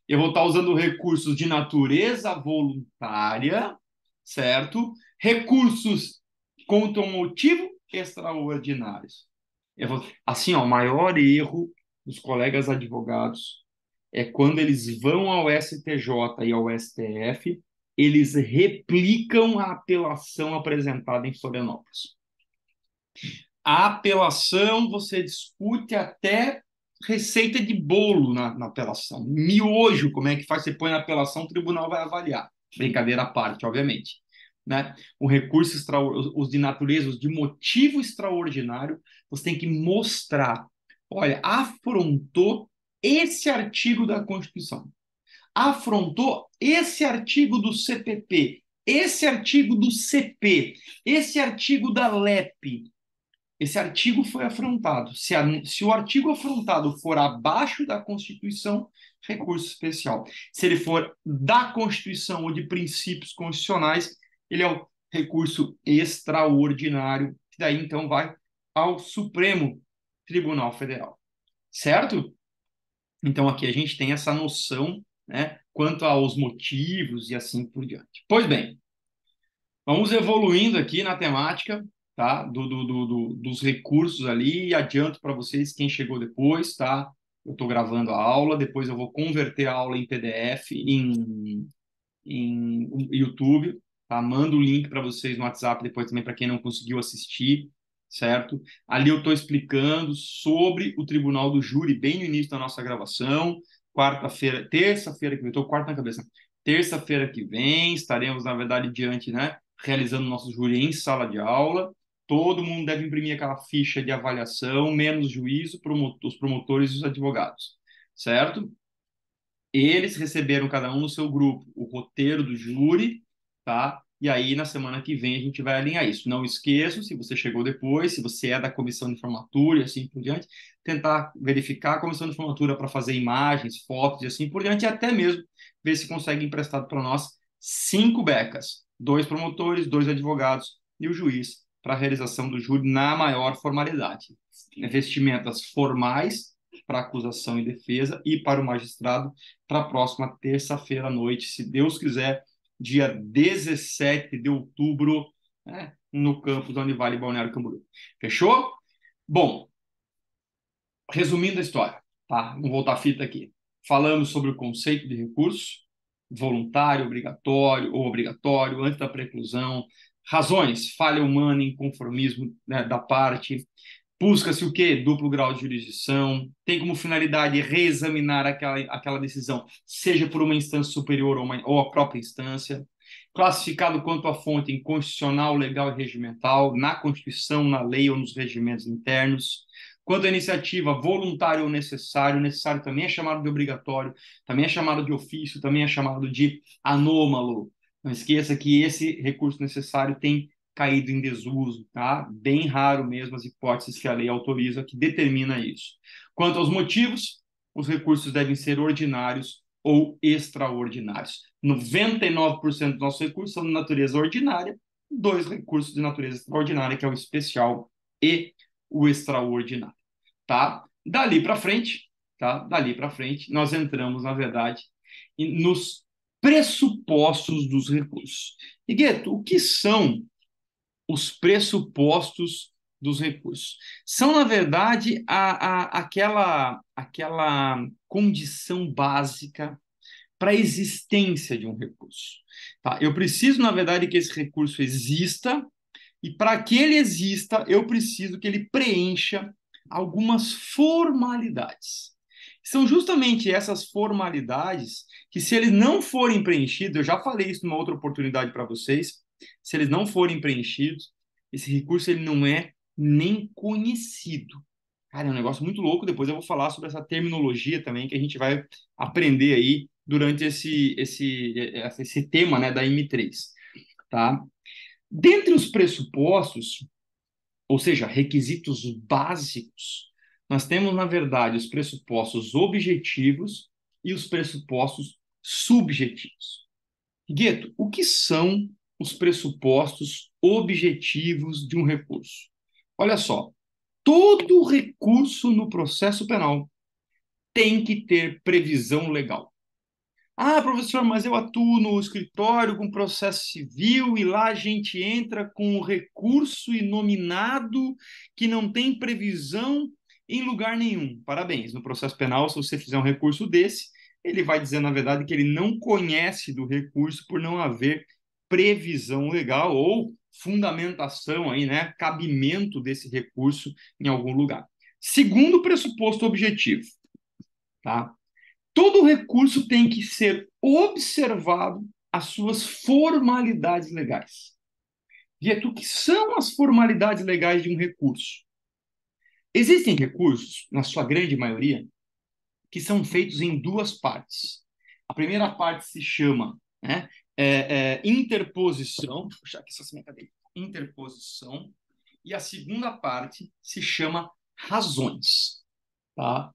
eu vou estar usando recursos de natureza voluntária, certo? Recursos contra um motivo extraordinários. Assim, ó, o maior erro dos colegas advogados é quando eles vão ao STJ e ao STF, eles replicam a apelação apresentada em Florianópolis. A apelação, você discute até receita de bolo na apelação. Miojo, como é que faz? Você põe na apelação, o tribunal vai avaliar. Brincadeira à parte, obviamente. né? O recurso os de natureza, os de motivo extraordinário, você tem que mostrar, olha, afrontou esse artigo da Constituição, afrontou esse artigo do CPP, esse artigo do CP, esse artigo da LEP. Esse artigo foi afrontado. Se o artigo afrontado for abaixo da Constituição, recurso especial. Se ele for da Constituição ou de princípios constitucionais, ele é o recurso extraordinário, que daí então vai ao Supremo Tribunal Federal. Certo? Então aqui a gente tem essa noção, né, quanto aos motivos e assim por diante. Pois bem, vamos evoluindo aqui na temática, tá? Dos recursos ali, e adianto para vocês quem chegou depois, tá? Eu estou gravando a aula, depois eu vou converter a aula em PDF, em YouTube, tá? Mando o link para vocês no WhatsApp depois também para quem não conseguiu assistir, certo? Ali eu estou explicando sobre o Tribunal do Júri bem no início da nossa gravação, quarta-feira, terça-feira que vem, estou quarta na cabeça. Terça-feira que vem estaremos, na verdade, diante, né, realizando nosso júri em sala de aula. Todo mundo deve imprimir aquela ficha de avaliação, menos juízo, os promotores e os advogados, certo? Eles receberam cada um no seu grupo o roteiro do júri, tá? E aí, na semana que vem, a gente vai alinhar isso. Não esqueça, se você chegou depois, se você é da comissão de formatura e assim por diante, tentar verificar a comissão de formatura para fazer imagens, fotos e assim por diante, e até mesmo ver se consegue emprestar para nós 5 becas, 2 promotores, 2 advogados e o juiz para a realização do júri na maior formalidade. Vestimentas formais para acusação e defesa e para o magistrado para a próxima terça-feira à noite, se Deus quiser, dia 17 de outubro, né, no campus da Univale Balneário Camboriú. Fechou? Bom, resumindo a história, tá? Vamos voltar a fita aqui. Falamos sobre o conceito de recurso, voluntário, obrigatório ou obrigatório, antes da preclusão, razões, falha humana, inconformismo, né, da parte, busca-se o quê? Duplo grau de jurisdição, tem como finalidade reexaminar aquela decisão, seja por uma instância superior ou a própria instância, classificado quanto à fonte inconstitucional, legal e regimental, na Constituição, na lei ou nos regimentos internos. Quanto à iniciativa voluntária ou necessário, necessário também é chamado de obrigatório, também é chamado de ofício, também é chamado de anômalo. Não esqueça que esse recurso necessário tem caído em desuso, tá? Bem raro mesmo as hipóteses que a lei autoriza que determina isso. Quanto aos motivos, os recursos devem ser ordinários ou extraordinários. 99% dos nossos recursos são de natureza ordinária, 2 recursos de natureza extraordinária, que é o especial e o extraordinário, tá? Dali para frente, tá? Dali para frente, nós entramos, na verdade, nos pressupostos dos recursos. E, Gueto, o que são os pressupostos dos recursos? São, na verdade, aquela condição básica para a existência de um recurso. Tá? Eu preciso, na verdade, que esse recurso exista, e para que ele exista, eu preciso que ele preencha algumas formalidades. São justamente essas formalidades que, se eles não forem preenchidos, eu já falei isso numa outra oportunidade para vocês, se eles não forem preenchidos, esse recurso ele não é nem conhecido. Cara, é um negócio muito louco. Depois eu vou falar sobre essa terminologia também que a gente vai aprender aí durante esse tema, né, da M3, tá? Dentre os pressupostos, ou seja, requisitos básicos, nós temos, na verdade, os pressupostos objetivos e os pressupostos subjetivos. Gueto, o que são os pressupostos objetivos de um recurso? Olha só, todo recurso no processo penal tem que ter previsão legal. Ah, professor, mas eu atuo no escritório com processo civil e lá a gente entra com o recurso inominado que não tem previsão em lugar nenhum. Parabéns. No processo penal, se você fizer um recurso desse, ele vai dizer, na verdade, que ele não conhece do recurso por não haver previsão legal ou fundamentação aí, né, cabimento desse recurso em algum lugar. Segundo pressuposto objetivo, tá? Todo recurso tem que ser observado as suas formalidades legais. Vieto, o que são as formalidades legais de um recurso? Existem recursos, na sua grande maioria, que são feitos em duas partes. A primeira parte se chama, né, interposição, vou puxar aqui essa minha cadeira, interposição, e a segunda parte se chama razões. Tá?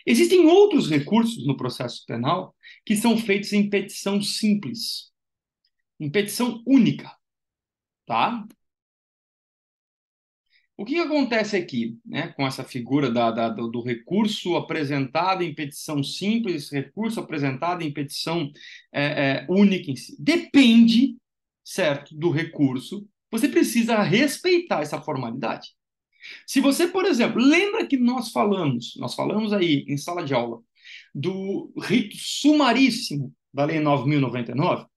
Existem outros recursos no processo penal que são feitos em petição simples, em petição única. Tá? O que acontece aqui, né, com essa figura do recurso apresentado em petição simples, recurso apresentado em petição única em si? Depende, certo, do recurso. Você precisa respeitar essa formalidade. Se você, por exemplo, lembra que nós falamos aí em sala de aula do rito sumaríssimo da Lei 9.099?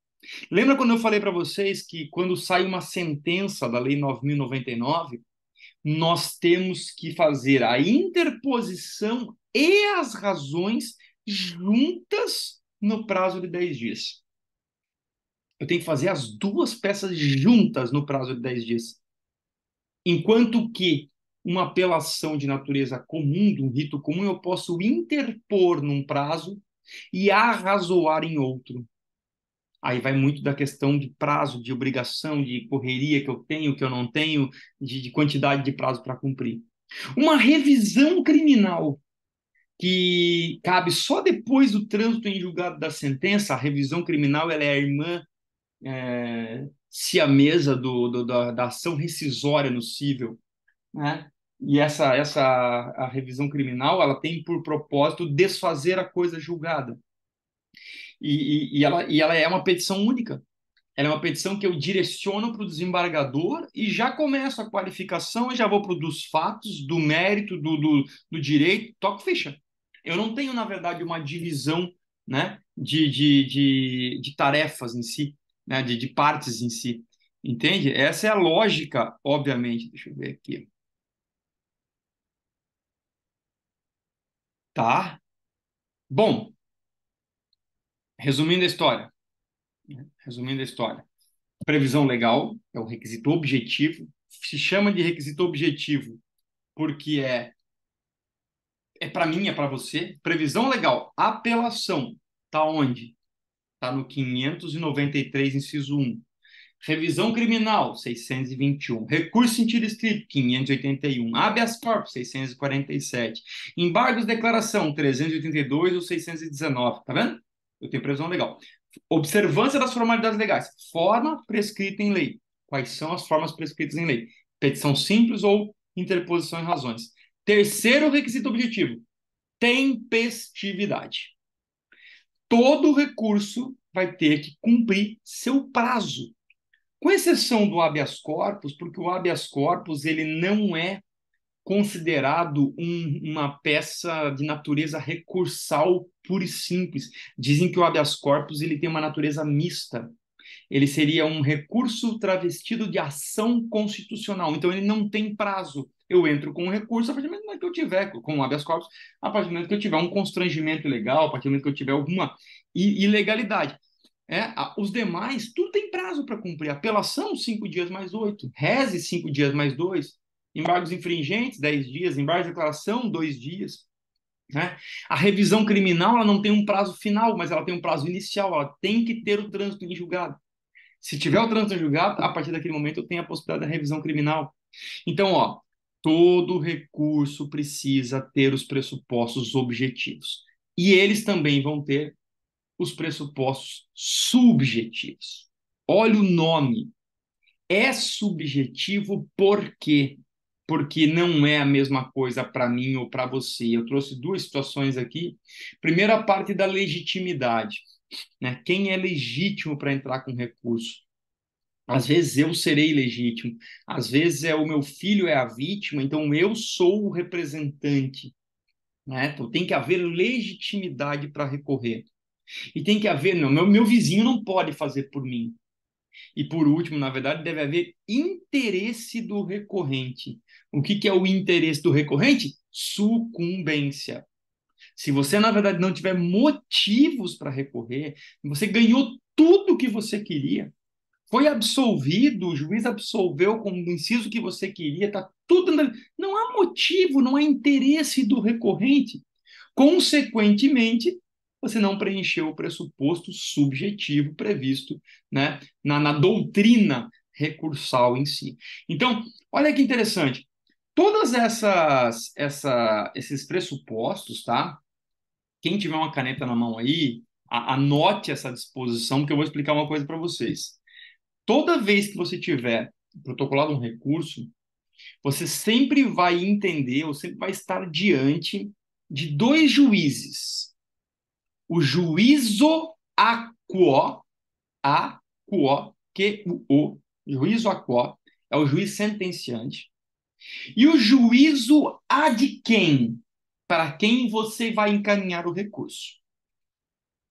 Lembra quando eu falei para vocês que quando sai uma sentença da Lei 9.099 nós temos que fazer a interposição e as razões juntas no prazo de 10 dias. Eu tenho que fazer as duas peças juntas no prazo de 10 dias. Enquanto que uma apelação de natureza comum, de um rito comum, eu posso interpor num prazo e arrazoar em outro. Aí vai muito da questão de prazo, de obrigação, de correria que eu tenho, que eu não tenho, de quantidade de prazo para cumprir. Uma revisão criminal que cabe só depois do trânsito em julgado da sentença. A revisão criminal ela é a irmã siamesa da ação rescisória no cível, né? E a revisão criminal ela tem por propósito desfazer a coisa julgada. E ela é uma petição única. Ela é uma petição que eu direciono para o desembargador e já começo a qualificação e já vou para dos fatos, do mérito, do direito, toco ficha. Eu não tenho, na verdade, uma divisão, né, de tarefas em si, né, de partes em si. Entende? Essa é a lógica, obviamente. Deixa eu ver aqui. Tá? Bom, resumindo a história. Resumindo a história. Previsão legal é o requisito objetivo. Se chama de requisito objetivo porque para mim, é para você. Previsão legal. Apelação. Tá onde? Tá no 593, inciso 1. Revisão criminal, 621. Recurso em sentido estrito, 581. Habeas corpus, 647. Embargos de declaração, 382 ou 619. Tá vendo? Eu tenho previsão legal. Observância das formalidades legais. Forma prescrita em lei. Quais são as formas prescritas em lei? Petição simples ou interposição em razões. Terceiro requisito objetivo: tempestividade. Todo recurso vai ter que cumprir seu prazo, com exceção do habeas corpus, porque o habeas corpus ele não é considerado uma peça de natureza recursal pura e simples. Dizem que o habeas corpus ele tem uma natureza mista. Ele seria um recurso travestido de ação constitucional. Então, ele não tem prazo. Eu entro com um recurso a partir do momento que eu tiver, com o habeas corpus, a partir do momento que eu tiver um constrangimento legal, a partir do momento que eu tiver alguma ilegalidade. Os demais, tudo tem prazo para cumprir. Apelação, 5 dias mais 8. Reze, 5 dias mais 2. Embargos infringentes, 10 dias. Embargos de declaração, 2 dias. Né? A revisão criminal ela não tem um prazo final, mas ela tem um prazo inicial. Ela tem que ter o trânsito em julgado. Se tiver o trânsito em julgado, a partir daquele momento eu tenho a possibilidade da revisão criminal. Então, todo recurso precisa ter os pressupostos objetivos. E eles também vão ter os pressupostos subjetivos. Olha o nome. É subjetivo por quê? Porque não é a mesma coisa para mim ou para você. Eu trouxe duas situações aqui. Primeira parte da legitimidade, né? Quem é legítimo para entrar com recurso? Às vezes eu serei legítimo, às vezes o meu filho é a vítima, então eu sou o representante, né? Então tem que haver legitimidade para recorrer. E tem que haver, não, meu vizinho não pode fazer por mim. E por último, na verdade, deve haver interesse do recorrente. O que é o interesse do recorrente? Sucumbência. Se você, na verdade, não tiver motivos para recorrer, você ganhou tudo que você queria, foi absolvido, o juiz absolveu com o inciso que você queria, está tudo. Não há motivo, não há interesse do recorrente. Consequentemente, você não preencheu o pressuposto subjetivo previsto, né, na doutrina recursal em si. Então, olha que interessante. Todas esses pressupostos, tá? Quem tiver uma caneta na mão aí, anote essa disposição, que eu vou explicar uma coisa para vocês. Toda vez que você tiver protocolado um recurso, você sempre vai entender, ou sempre vai estar diante de dois juízes. O juízo aquo, Q-U-O, juízo aquo, é o juiz sentenciante. E o juízo ad quem, para quem você vai encaminhar o recurso.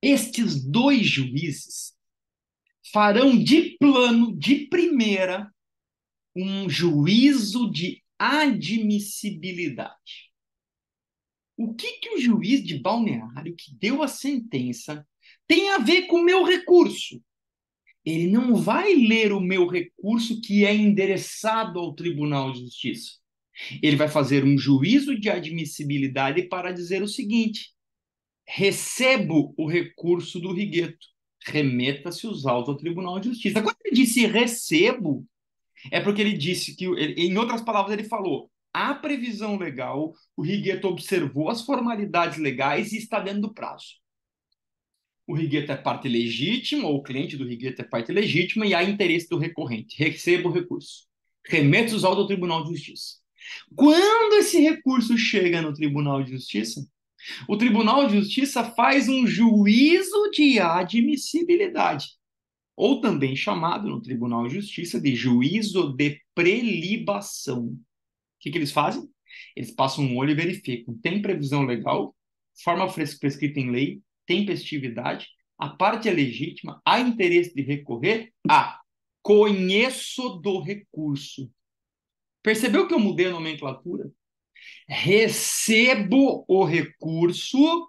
Estes dois juízes farão de plano, de primeira, um juízo de admissibilidade. O que o juiz de Balneário que deu a sentença tem a ver com o meu recurso? Ele não vai ler o meu recurso que é endereçado ao Tribunal de Justiça. Ele vai fazer um juízo de admissibilidade para dizer o seguinte: recebo o recurso do Rigueto, remeta-se os autos ao Tribunal de Justiça. Quando ele disse recebo, é porque ele disse que, em outras palavras, ele falou: há previsão legal, o Rigueto observou as formalidades legais e está dentro do prazo. O Rigueto é parte legítima, ou o cliente do Rigueto é parte legítima, e há interesse do recorrente. Receba o recurso. Remete os autos ao Tribunal de Justiça. Quando esse recurso chega no Tribunal de Justiça, o Tribunal de Justiça faz um juízo de admissibilidade, ou também chamado no Tribunal de Justiça de juízo de prelibação. O que eles fazem? Eles passam um olho e verificam: tem previsão legal, forma prescrita em lei, tempestividade, a parte é legítima, há interesse de recorrer, conheço do recurso. Percebeu que eu mudei a nomenclatura? Recebo o recurso,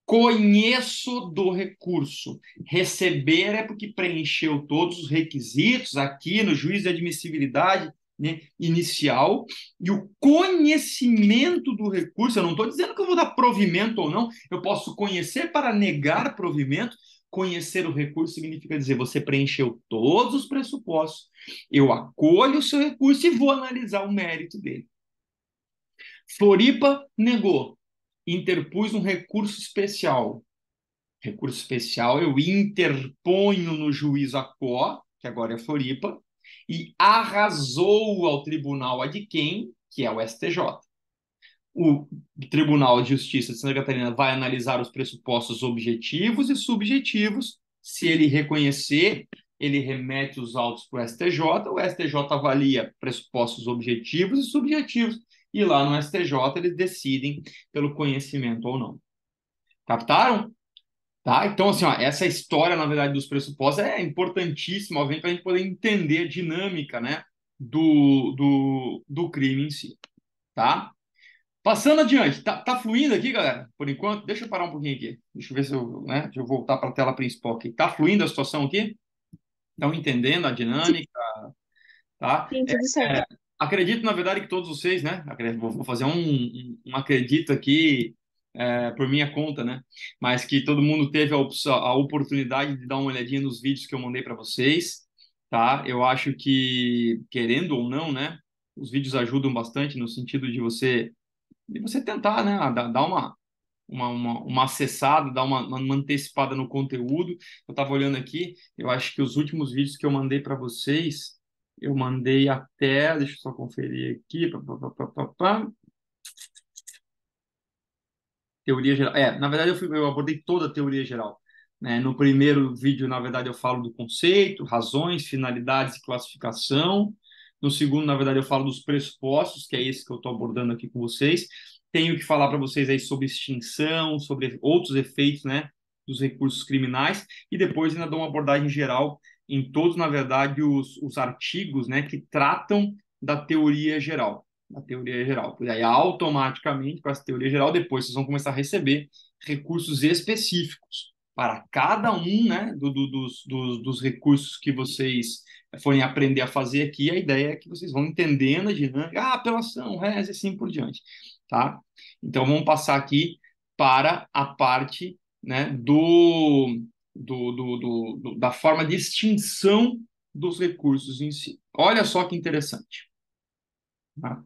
conheço do recurso. Receber é porque preencheu todos os requisitos aqui no juízo de admissibilidade, né, inicial, e o conhecimento do recurso. Eu não estou dizendo que eu vou dar provimento ou não, eu posso conhecer para negar provimento. Conhecer o recurso significa dizer: você preencheu todos os pressupostos, eu acolho o seu recurso e vou analisar o mérito dele. Floripa negou, interpus um recurso especial. Recurso especial eu interponho no juiz ACO, que agora é Floripa, e arrasou ao tribunal adquém, que é o STJ. O Tribunal de Justiça de Santa Catarina vai analisar os pressupostos objetivos e subjetivos. Se ele reconhecer, ele remete os autos para o STJ. O STJ avalia pressupostos objetivos e subjetivos. E lá no STJ eles decidem pelo conhecimento ou não. Captaram? Tá? Então, assim, ó, essa história, na verdade, dos pressupostos é importantíssima, obviamente, para a gente poder entender a dinâmica, né, do crime em si. Tá? Passando adiante, tá fluindo aqui, galera? Por enquanto, deixa eu parar um pouquinho aqui. Deixa eu ver se eu, né? Deixa eu voltar para a tela principal aqui. Tá fluindo a situação aqui? Estão entendendo a dinâmica, tá? Sim, tudo certo. Acredito, na verdade, que todos vocês, né? Vou fazer um acredito aqui por minha conta, né? Mas que todo mundo teve a oportunidade de dar uma olhadinha nos vídeos que eu mandei para vocês, tá? Eu acho que, querendo ou não, né? Os vídeos ajudam bastante no sentido de você tentar, né, dar uma acessada, dar uma antecipada no conteúdo. Eu estava olhando aqui, eu acho que os últimos vídeos que eu mandei para vocês, eu mandei até, deixa eu só conferir aqui, teoria geral. Na verdade eu abordei toda a teoria geral. Né? No primeiro vídeo, na verdade, eu falo do conceito, razões, finalidades e classificação. No segundo, na verdade, eu falo dos pressupostos, que é esse que eu estou abordando aqui com vocês. Tenho que falar para vocês aí sobre extinção, sobre outros efeitos, né, dos recursos criminais. E depois ainda dou uma abordagem geral em todos, na verdade, os artigos, né, que tratam da teoria geral. Da teoria geral. E aí, automaticamente, com essa teoria geral, depois vocês vão começar a receber recursos específicos. para cada um, né, dos recursos que vocês forem aprender a fazer aqui. A ideia é que vocês vão entendendo a dinâmica, apelação, res e assim por diante, tá? Então, vamos passar aqui para a parte, né, da forma de extinção dos recursos em si. Olha só que interessante. Tá?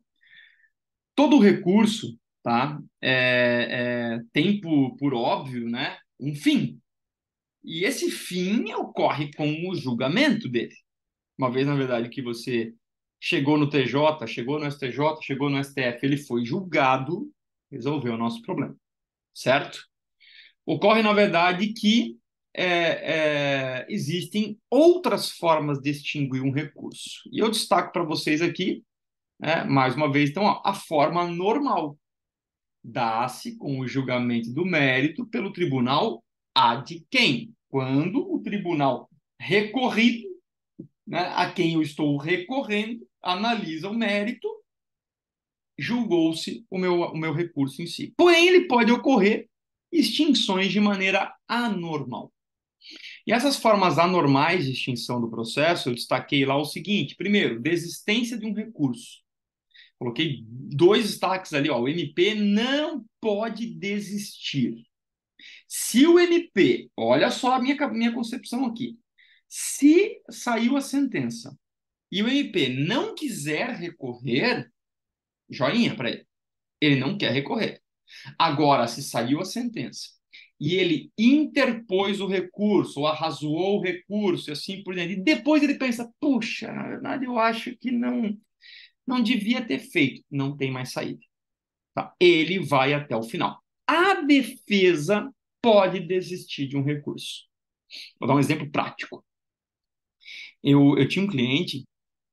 Todo recurso, tá, tem por óbvio, né, um fim. E esse fim ocorre com o julgamento dele. Uma vez, na verdade, que você chegou no TJ, chegou no STJ, chegou no STF, ele foi julgado, resolveu o nosso problema, certo? Ocorre, na verdade, que existem outras formas de extinguir um recurso. E eu destaco para vocês aqui, mais uma vez, então, ó, a forma normal dá-se com o julgamento do mérito pelo tribunal ad quem? Quando o tribunal recorrido, né, a quem eu estou recorrendo, analisa o mérito, julgou-se o meu recurso em si. Porém, ele pode ocorrer extinções de maneira anormal. E essas formas anormais de extinção do processo, eu destaquei lá o seguinte: primeiro, desistência de um recurso. Coloquei dois destaques ali, ó. O MP não pode desistir. Se o MP, olha só a minha concepção aqui, se saiu a sentença e o MP não quiser recorrer, joinha para ele. Ele não quer recorrer. Agora, se saiu a sentença e ele interpôs o recurso, ou arrazoou o recurso, e assim por diante, e depois ele pensa, puxa, na verdade eu acho que não devia ter feito, não tem mais saída. Tá? Ele vai até o final. A defesa pode desistir de um recurso. Vou dar um exemplo prático. Eu tinha um cliente,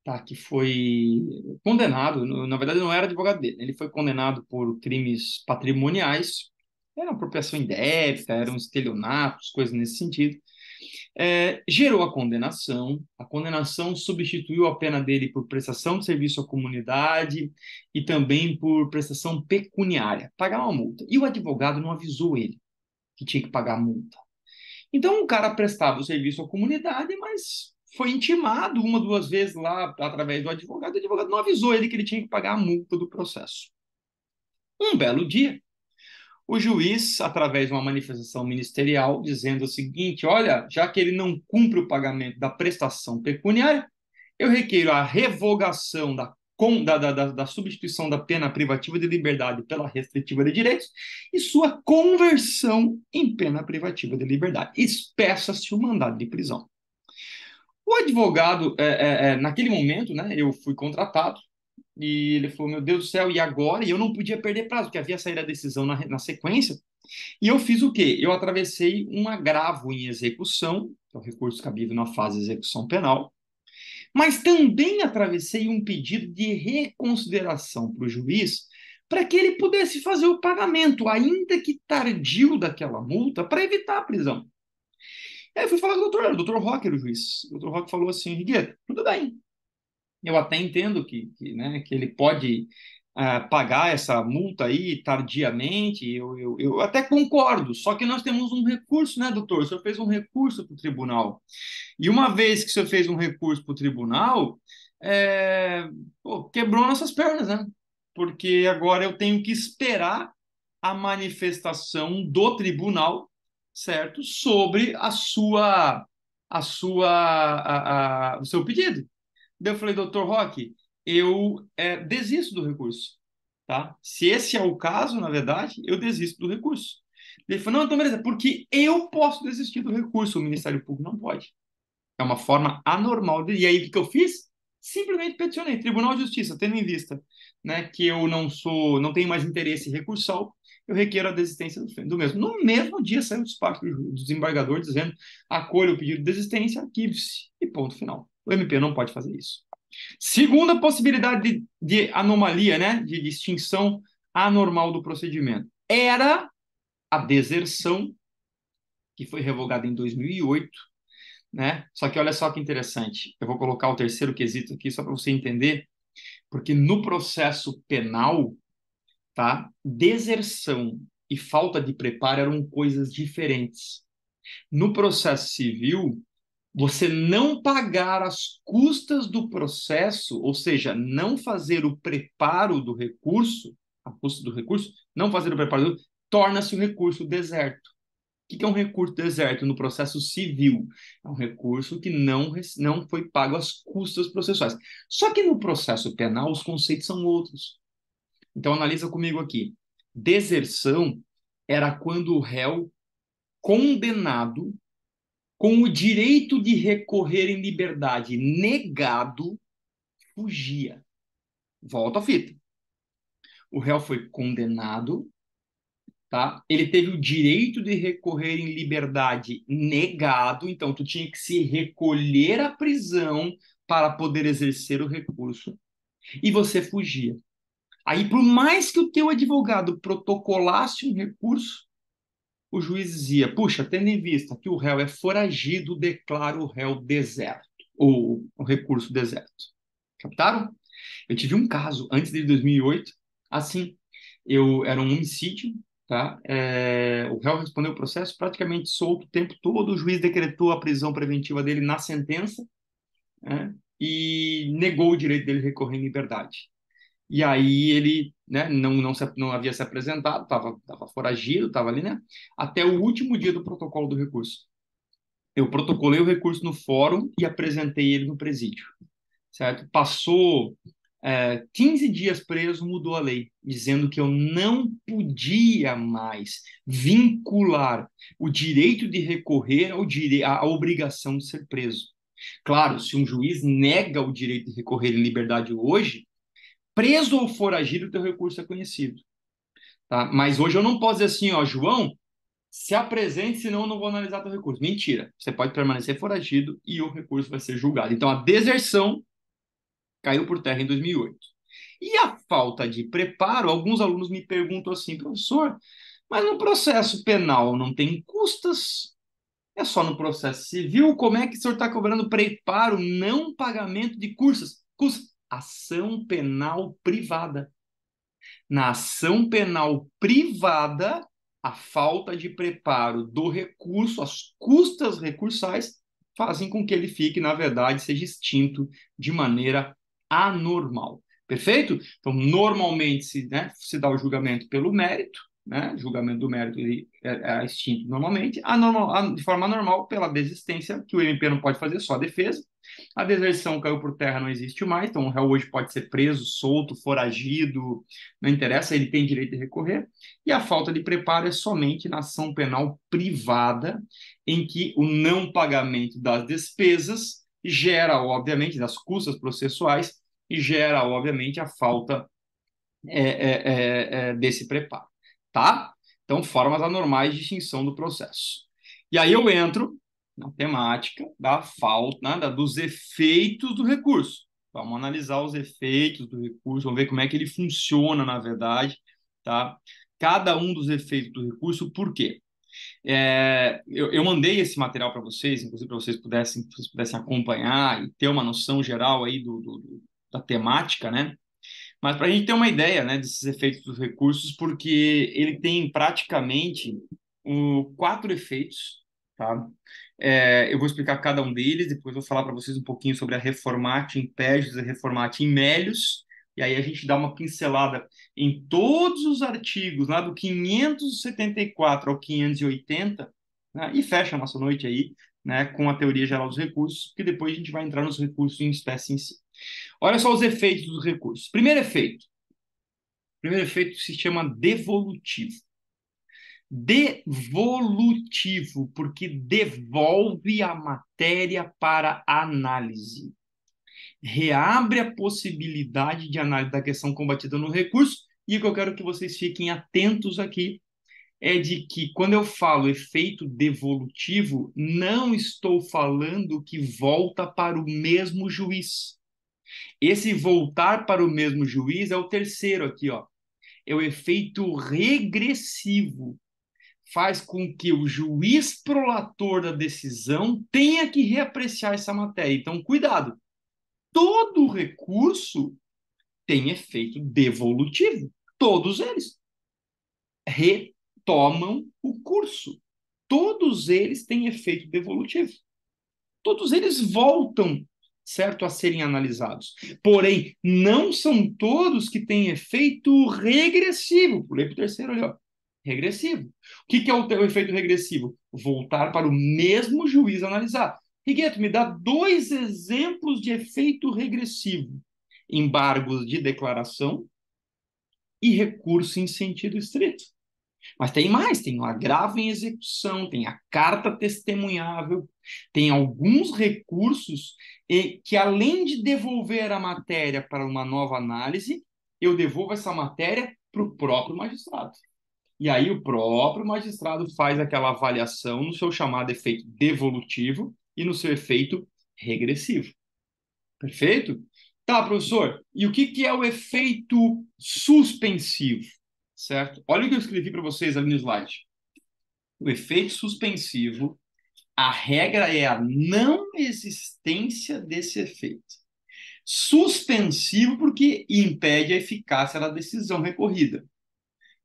tá, que foi condenado, na verdade não era advogado dele, ele foi condenado por crimes patrimoniais, era uma apropriação indébita, eram estelionatos, coisas nesse sentido. Gerou a condenação substituiu a pena dele por prestação de serviço à comunidade e também por prestação pecuniária, pagar uma multa. E o advogado não avisou ele que tinha que pagar a multa. Então o cara prestava o serviço à comunidade, mas foi intimado uma, duas vezes lá através do advogado, o advogado não avisou ele que ele tinha que pagar a multa do processo. Um belo dia, o juiz, através de uma manifestação ministerial, dizendo o seguinte: olha, já que ele não cumpre o pagamento da prestação pecuniária, eu requeiro a revogação da substituição da pena privativa de liberdade pela restritiva de direitos e sua conversão em pena privativa de liberdade. Espeça-se o mandado de prisão. O advogado, naquele momento, né, eu fui contratado e ele falou: meu Deus do céu, e agora? E eu não podia perder prazo, porque havia saído a decisão na sequência. E eu fiz o quê? Eu atravessei um agravo em execução, que é o recurso cabível na fase de execução penal, mas também atravessei um pedido de reconsideração para o juiz, para que ele pudesse fazer o pagamento, ainda que tardio, daquela multa, para evitar a prisão. Aí eu fui falar com o doutor Roque, o juiz. O doutor Roque falou assim: Rigueiro, tudo bem. Eu até entendo né, que ele pode pagar essa multa aí tardiamente, eu até concordo, só que nós temos um recurso, né, doutor? O senhor fez um recurso para o tribunal. E uma vez que o senhor fez um recurso para o tribunal, quebrou nossas pernas, né? Porque agora eu tenho que esperar a manifestação do tribunal, certo? Sobre o seu pedido. Daí eu falei: doutor Roque, eu desisto do recurso, tá? Se esse é o caso, na verdade, eu desisto do recurso. Ele falou: não, então beleza, porque eu posso desistir do recurso, o Ministério Público não pode. É uma forma anormal. E aí, o que eu fiz? Simplesmente peticionei Tribunal de Justiça, tendo em vista, né, que eu não tenho mais interesse recursal, eu requeiro a desistência do mesmo. No mesmo dia saiu o despacho do desembargador dizendo: acolha o pedido de desistência, arquive-se e ponto final. O MP não pode fazer isso. Segunda possibilidade de anomalia, né, de extinção anormal do procedimento, era a deserção, que foi revogada em 2008, né? Só que olha só que interessante. Eu vou colocar o terceiro quesito aqui só para você entender, porque no processo penal, tá? Deserção e falta de preparo eram coisas diferentes. No processo civil, você não pagar as custas do processo, ou seja, não fazer o preparo do recurso, a custa do recurso, não fazer o preparo do, torna-se o recurso deserto. O que é um recurso deserto no processo civil? É um recurso que não foi pago as custas processuais. Só que no processo penal os conceitos são outros. Então analisa comigo aqui. Deserção era quando o réu condenado com o direito de recorrer em liberdade negado fugia. Volta a fita. O réu foi condenado, tá? Ele teve o direito de recorrer em liberdade negado, então tu tinha que se recolher à prisão para poder exercer o recurso, e você fugia. Aí, por mais que o teu advogado protocolasse um recurso, o juiz dizia: puxa, tendo em vista que o réu é foragido, declara o réu deserto, ou o recurso deserto. Captaram? Eu tive um caso antes de 2008, assim, era um homicídio, tá? O réu respondeu o processo praticamente solto o tempo todo, o juiz decretou a prisão preventiva dele na sentença, né? E negou o direito dele recorrer em liberdade. E aí ele, né, não havia se apresentado, estava foragido, estava ali, né? Até o último dia do protocolo do recurso. Eu protocolei o recurso no fórum e apresentei ele no presídio, certo? Passou 15 dias preso, mudou a lei, dizendo que eu não podia mais vincular o direito de recorrer à obrigação de ser preso. Claro, se um juiz nega o direito de recorrer em liberdade hoje, preso ou foragido, teu recurso é conhecido. Tá? Mas hoje eu não posso dizer assim, ó, João, se apresente, senão eu não vou analisar teu recurso. Mentira. Você pode permanecer foragido e o recurso vai ser julgado. Então, a deserção caiu por terra em 2008. E a falta de preparo, alguns alunos me perguntam assim, professor, mas no processo penal não tem custas? É só no processo civil? Como é que o senhor está cobrando preparo, não pagamento de custas? Ação penal privada. Na ação penal privada, a falta de preparo do recurso, as custas recursais, fazem com que ele fique, na verdade, seja extinto de maneira anormal. Perfeito? Então, normalmente se dá o julgamento pelo mérito, né? Julgamento do mérito ele é extinto normalmente, de forma normal, pela desistência, que o MP não pode fazer, só a defesa. A deserção caiu por terra, não existe mais, então o réu hoje pode ser preso, solto, foragido, não interessa, ele tem direito de recorrer. E a falta de preparo é somente na ação penal privada, em que o não pagamento das despesas gera, obviamente, das custas processuais, e gera, obviamente, a falta desse preparo, tá? Então, formas anormais de extinção do processo. E aí eu entro na temática da falta, né, dos efeitos do recurso. Vamos analisar os efeitos do recurso, vamos ver como é que ele funciona, na verdade, tá? Cada um dos efeitos do recurso, por quê? Eu mandei esse material para vocês, inclusive para vocês pudessem acompanhar e ter uma noção geral aí da temática, né? Mas para a gente ter uma ideia, né, desses efeitos dos recursos, porque ele tem praticamente quatro efeitos, tá? Eu vou explicar cada um deles, depois vou falar para vocês um pouquinho sobre a reformatio in pejus e a reformatio in melius, e aí a gente dá uma pincelada em todos os artigos, lá do 574 ao 580, né, e fecha a nossa noite aí, né, com a teoria geral dos recursos, que depois a gente vai entrar nos recursos em espécie em si. Olha só os efeitos dos recursos. Primeiro efeito. Primeiro efeito se chama devolutivo. Devolutivo, porque devolve a matéria para análise. Reabre a possibilidade de análise da questão combatida no recurso. E o que eu quero que vocês fiquem atentos aqui é de que, quando eu falo efeito devolutivo, não estou falando que volta para o mesmo juiz. Esse voltar para o mesmo juiz é o terceiro aqui, ó. É o efeito regressivo. Faz com que o juiz prolator da decisão tenha que reapreciar essa matéria. Então, cuidado. Todo recurso tem efeito devolutivo. Todos eles retomam o curso. todos eles têm efeito devolutivo. Todos eles voltam, certo, a serem analisados. Porém, não são todos que têm efeito regressivo. Pulei para o terceiro ali, ó. Regressivo. O que é o efeito regressivo? Voltar para o mesmo juiz analisar. Rigueto, me dá 2 exemplos de efeito regressivo: embargos de declaração e recurso em sentido estrito. Mas tem mais, tem o agravo em execução, tem a carta testemunhável, tem alguns recursos que, além de devolver a matéria para uma nova análise, eu devolvo essa matéria para o próprio magistrado. E aí o próprio magistrado faz aquela avaliação no seu chamado efeito devolutivo e no seu efeito regressivo. Perfeito? Tá, professor. E o que é o efeito suspensivo? Certo? Olha o que eu escrevi para vocês ali no slide. O efeito suspensivo, a regra é a não existência desse efeito. Suspensivo porque impede a eficácia da decisão recorrida.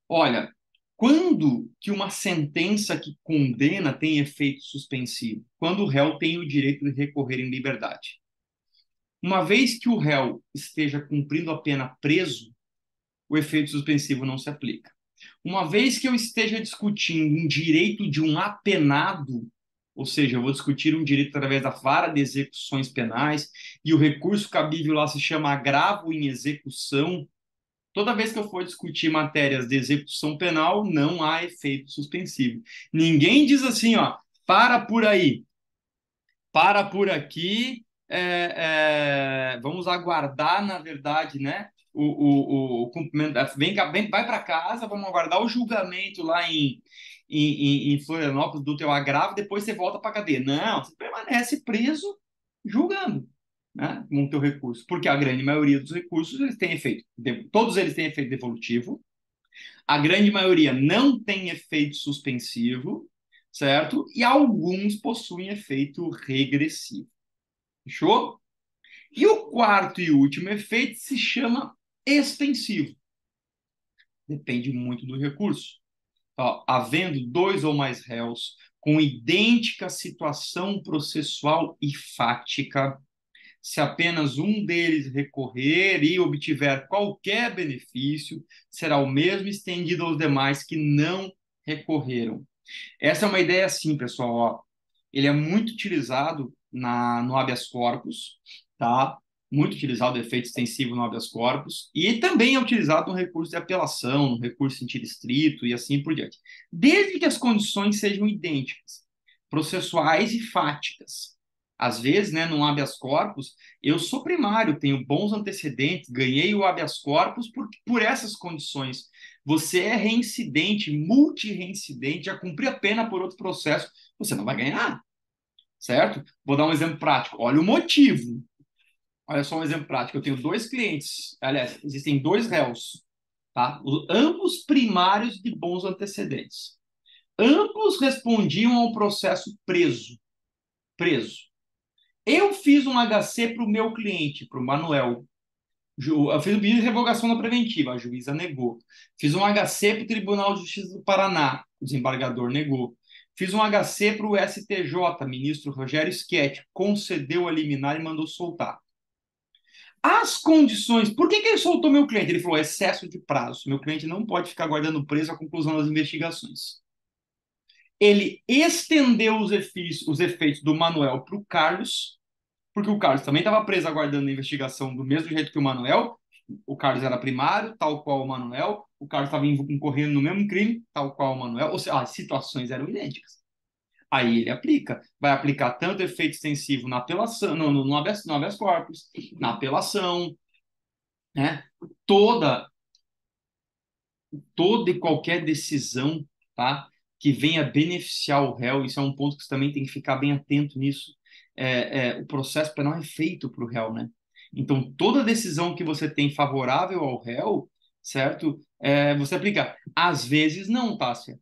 Olha, quando que uma sentença que condena tem efeito suspensivo? Quando o réu tem o direito de recorrer em liberdade. Uma vez que o réu esteja cumprindo a pena preso, o efeito suspensivo não se aplica. Uma vez que eu esteja discutindo um direito de um apenado, ou seja, eu vou discutir um direito através da vara de execuções penais, e o recurso cabível lá se chama agravo em execução, toda vez que eu for discutir matérias de execução penal, não há efeito suspensivo. Ninguém diz assim, ó, para por aí, para por aqui, vamos aguardar, na verdade, né? O cumprimento, vai para casa, vamos aguardar o julgamento lá em Florianópolis do teu agravo, depois você volta para a cadeia. Não, você permanece preso julgando, né, com o teu recurso, porque a grande maioria dos recursos eles têm efeito, todos eles têm efeito devolutivo, a grande maioria não tem efeito suspensivo, certo? E alguns possuem efeito regressivo. Fechou? E o quarto e último efeito se chama extensivo. Depende muito do recurso. Ó, havendo 2 ou mais réus com idêntica situação processual e fática, se apenas um deles recorrer e obtiver qualquer benefício, será o mesmo estendido aos demais que não recorreram. Essa é uma ideia assim, pessoal. Ó. Ele é muito utilizado no habeas corpus, tá? Muito utilizado o efeito extensivo no habeas corpus e também é utilizado no recurso de apelação, no recurso em sentido estrito e assim por diante. Desde que as condições sejam idênticas, processuais e fáticas. Às vezes, né, no habeas corpus, eu sou primário, tenho bons antecedentes, ganhei o habeas corpus por essas condições. Você é reincidente, multireincidente, já cumpriu a pena por outro processo, você não vai ganhar, certo? Vou dar um exemplo prático. Olha o motivo. Olha só um exemplo prático. Eu tenho 2 clientes, aliás, existem 2 réus, tá? Ambos primários de bons antecedentes. Ambos respondiam ao processo preso. Preso. Eu fiz um HC para o meu cliente, para o Manuel. Eu fiz o pedido de revogação da preventiva, a juíza negou. Fiz um HC para o Tribunal de Justiça do Paraná, o desembargador negou. Fiz um HC para o STJ, ministro Rogério Schetti, concedeu a liminar e mandou soltar. As condições. Por que ele soltou meu cliente? Ele falou excesso de prazo. Meu cliente não pode ficar guardando preso a conclusão das investigações. Ele estendeu os efeitos do Manuel para o Carlos, porque o Carlos também estava preso aguardando a investigação do mesmo jeito que o Manuel. O Carlos era primário, tal qual o Manuel. O Carlos estava incorrendo no mesmo crime, tal qual o Manuel. Ou seja, as situações eram idênticas. Aí ele aplica. Vai aplicar tanto efeito extensivo na apelação, no habeas corpus, na apelação, né? Toda, toda e qualquer decisão, tá? Que venha beneficiar o réu, isso é um ponto que você também tem que ficar bem atento nisso. O processo penal é feito para o réu, né? Então, toda decisão que você tem favorável ao réu, certo? Você aplica. Às vezes não, Tássia.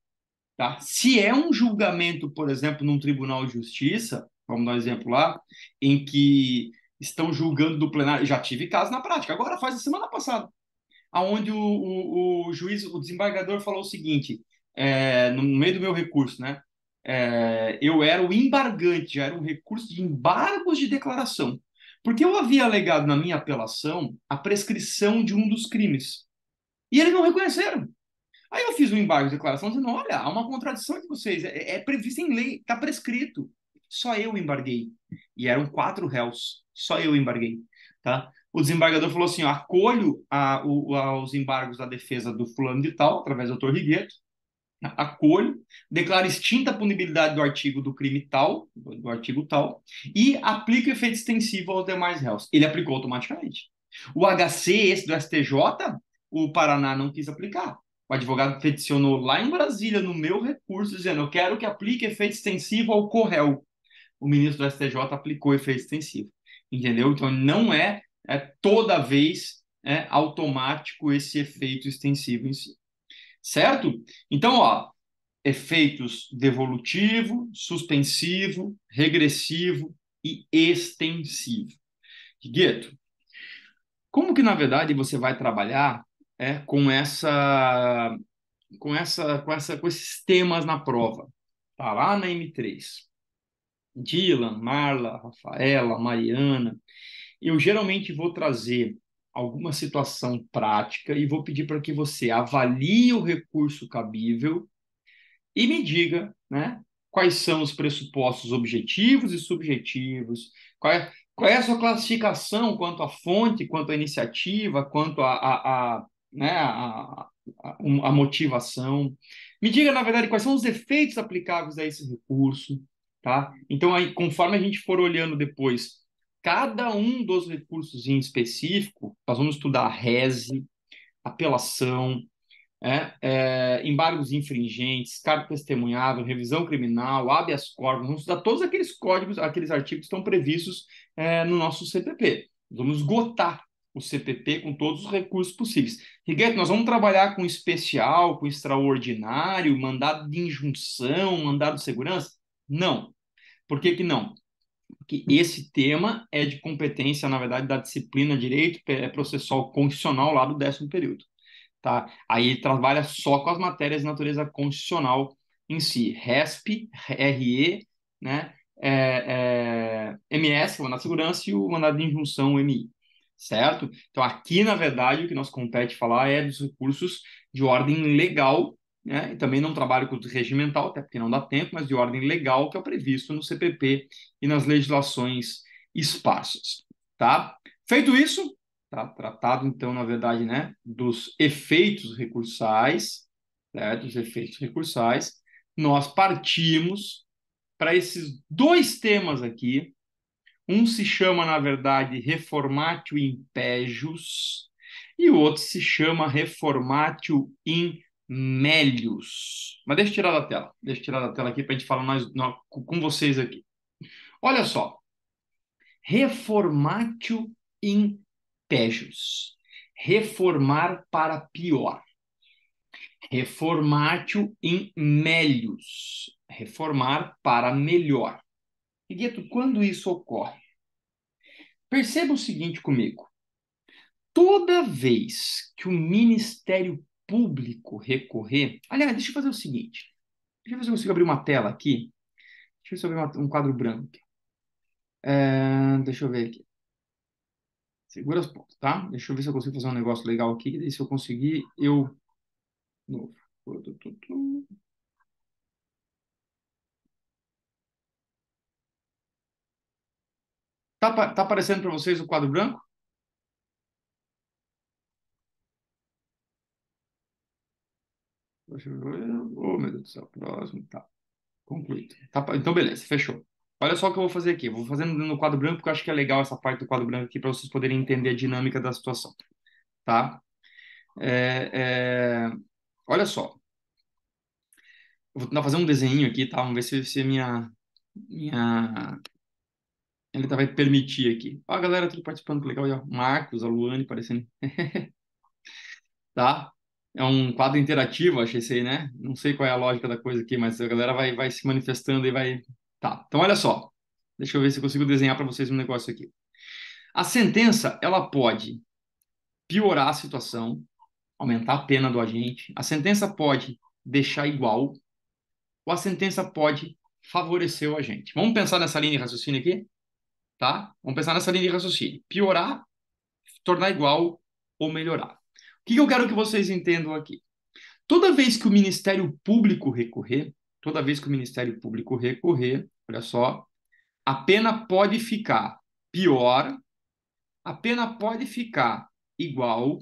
Tá? Se é um julgamento, por exemplo, num tribunal de justiça, vamos dar um exemplo lá, em que estão julgando do plenário, já tive caso na prática, agora faz a semana passada, aonde o juiz, o desembargador falou o seguinte, no meio do meu recurso, né? eu era o embargante, já era um recurso de embargos de declaração. Porque eu havia alegado na minha apelação a prescrição de um dos crimes. E eles não reconheceram. Aí eu fiz um embargo de declaração dizendo, olha, há uma contradição entre vocês, é previsto em lei, está prescrito. Só eu embarguei. E eram 4 réus, só eu embarguei. Tá? O desembargador falou assim, ó, acolho os embargos da defesa do fulano de tal, através do doutor Rigueto, acolho, declaro extinta a punibilidade do artigo do crime tal, do artigo tal, e aplico efeito extensivo aos demais réus. Ele aplicou automaticamente. O HC, esse do STJ, o Paraná não quis aplicar. O advogado peticionou lá em Brasília, no meu recurso, dizendo: eu quero que aplique efeito extensivo ao corréu. O ministro do STJ aplicou efeito extensivo. Entendeu? Então, não é toda vez automático esse efeito extensivo em si. Certo? Então, ó, efeitos devolutivo, suspensivo, regressivo e extensivo. Gueto, como que na verdade você vai trabalhar com esses temas na prova? Tá lá na M3. Dylan, Marla, Rafaela, Mariana. Eu geralmente vou trazer alguma situação prática e vou pedir para que você avalie o recurso cabível e me diga, né, quais são os pressupostos objetivos e subjetivos, qual é a sua classificação quanto à fonte, quanto à iniciativa, quanto né, a motivação. Me diga, na verdade, quais são os efeitos aplicáveis a esse recurso, tá? Então, aí, conforme a gente for olhando depois cada um dos recursos em específico, nós vamos estudar rese, apelação, embargos infringentes, cargo testemunhado, revisão criminal, habeas corpus, vamos estudar todos aqueles códigos, aqueles artigos que estão previstos no nosso CPP. Vamos esgotar o CPP com todos os recursos possíveis. Rigueto, nós vamos trabalhar com especial, com extraordinário, mandado de injunção, mandado de segurança? Não. Por que que não? Porque esse tema é de competência, na verdade, da disciplina Direito Processual Constitucional lá do 10º período. Tá? Aí ele trabalha só com as matérias de natureza constitucional em si, RESP, RE, né? MS, que é o mandado de segurança, e o mandado de injunção, o MI, certo? Então aqui, na verdade, o que nos compete falar é dos recursos de ordem legal, né? E também não trabalho com o regimental, até porque não dá tempo, mas de ordem legal, que é o previsto no CPP e nas legislações esparsas, tá? Feito isso, tá tratado, então, na verdade, né, dos efeitos recursais, certo? Dos efeitos recursais, nós partimos para esses dois temas aqui. Um se chama, na verdade, reformatio impejus e o outro se chama reformatio in melius. Mas deixa eu tirar da tela. Deixa eu tirar da tela aqui para a gente falar com vocês aqui. Olha só. Reformatio in pejus. Reformar para pior. Reformatio in melius. Reformar para melhor. E Gueto, quando isso ocorre? Perceba o seguinte comigo. Toda vez que o Ministério Público recorrer... Aliás, deixa eu fazer o seguinte. Deixa eu ver se eu consigo abrir uma tela aqui. Deixa eu ver se eu abrir um quadro branco. Deixa eu ver aqui. Segura as pontas, tá? Deixa eu ver se eu consigo fazer um negócio legal aqui. E se eu conseguir, eu... Novo. Tá aparecendo para vocês o quadro branco? Deixa eu ver. Oh, meu Deus do céu. Próximo. Tá. Concluído. Então, beleza. Fechou. Olha só o que eu vou fazer aqui. Eu vou fazendo no quadro branco, porque eu acho que é legal essa parte do quadro branco aqui para vocês poderem entender a dinâmica da situação. Tá? É, é, Olha só. Eu vou tentar fazer um desenho aqui, tá? Vamos ver se a minha... Ele vai permitir aqui. Ó, a galera tudo participando, que legal. Ó. Marcos, a Luane aparecendo. Tá? É um quadro interativo, achei esse aí, né? Não sei qual é a lógica da coisa aqui, mas a galera vai se manifestando e vai. Tá. Então, olha só. Deixa eu ver se eu consigo desenhar para vocês um negócio aqui. A sentença, ela pode piorar a situação, aumentar a pena do agente. A sentença pode deixar igual, ou a sentença pode favoreceu a gente. Vamos pensar nessa linha de raciocínio aqui? Tá? Vamos pensar nessa linha de raciocínio. Piorar, tornar igual ou melhorar. O que eu quero que vocês entendam aqui? Toda vez que o Ministério Público recorrer, toda vez que o Ministério Público recorrer, olha só, a pena pode ficar pior, a pena pode ficar igual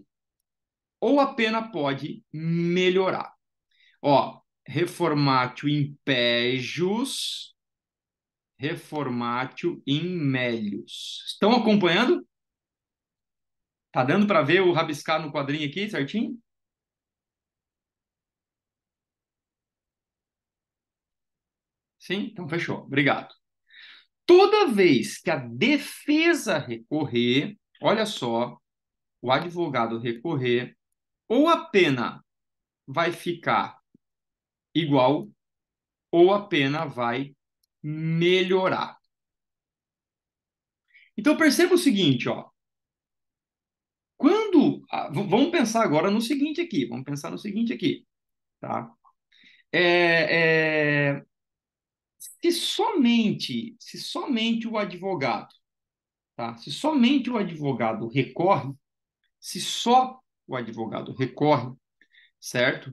ou a pena pode melhorar. Ó, reformatio impejus, reformatio in melius. Estão acompanhando? Tá dando para ver o rabiscar no quadrinho aqui, certinho? Sim? Então fechou. Obrigado. Toda vez que a defesa recorrer, olha só, o advogado recorrer, ou a pena vai ficar igual, ou a pena vai melhorar. Então perceba o seguinte, ó. Vamos pensar agora no seguinte aqui, vamos pensar no seguinte aqui, tá? É, é, se somente o advogado, tá? Se somente o advogado recorre, se só o advogado recorre, certo?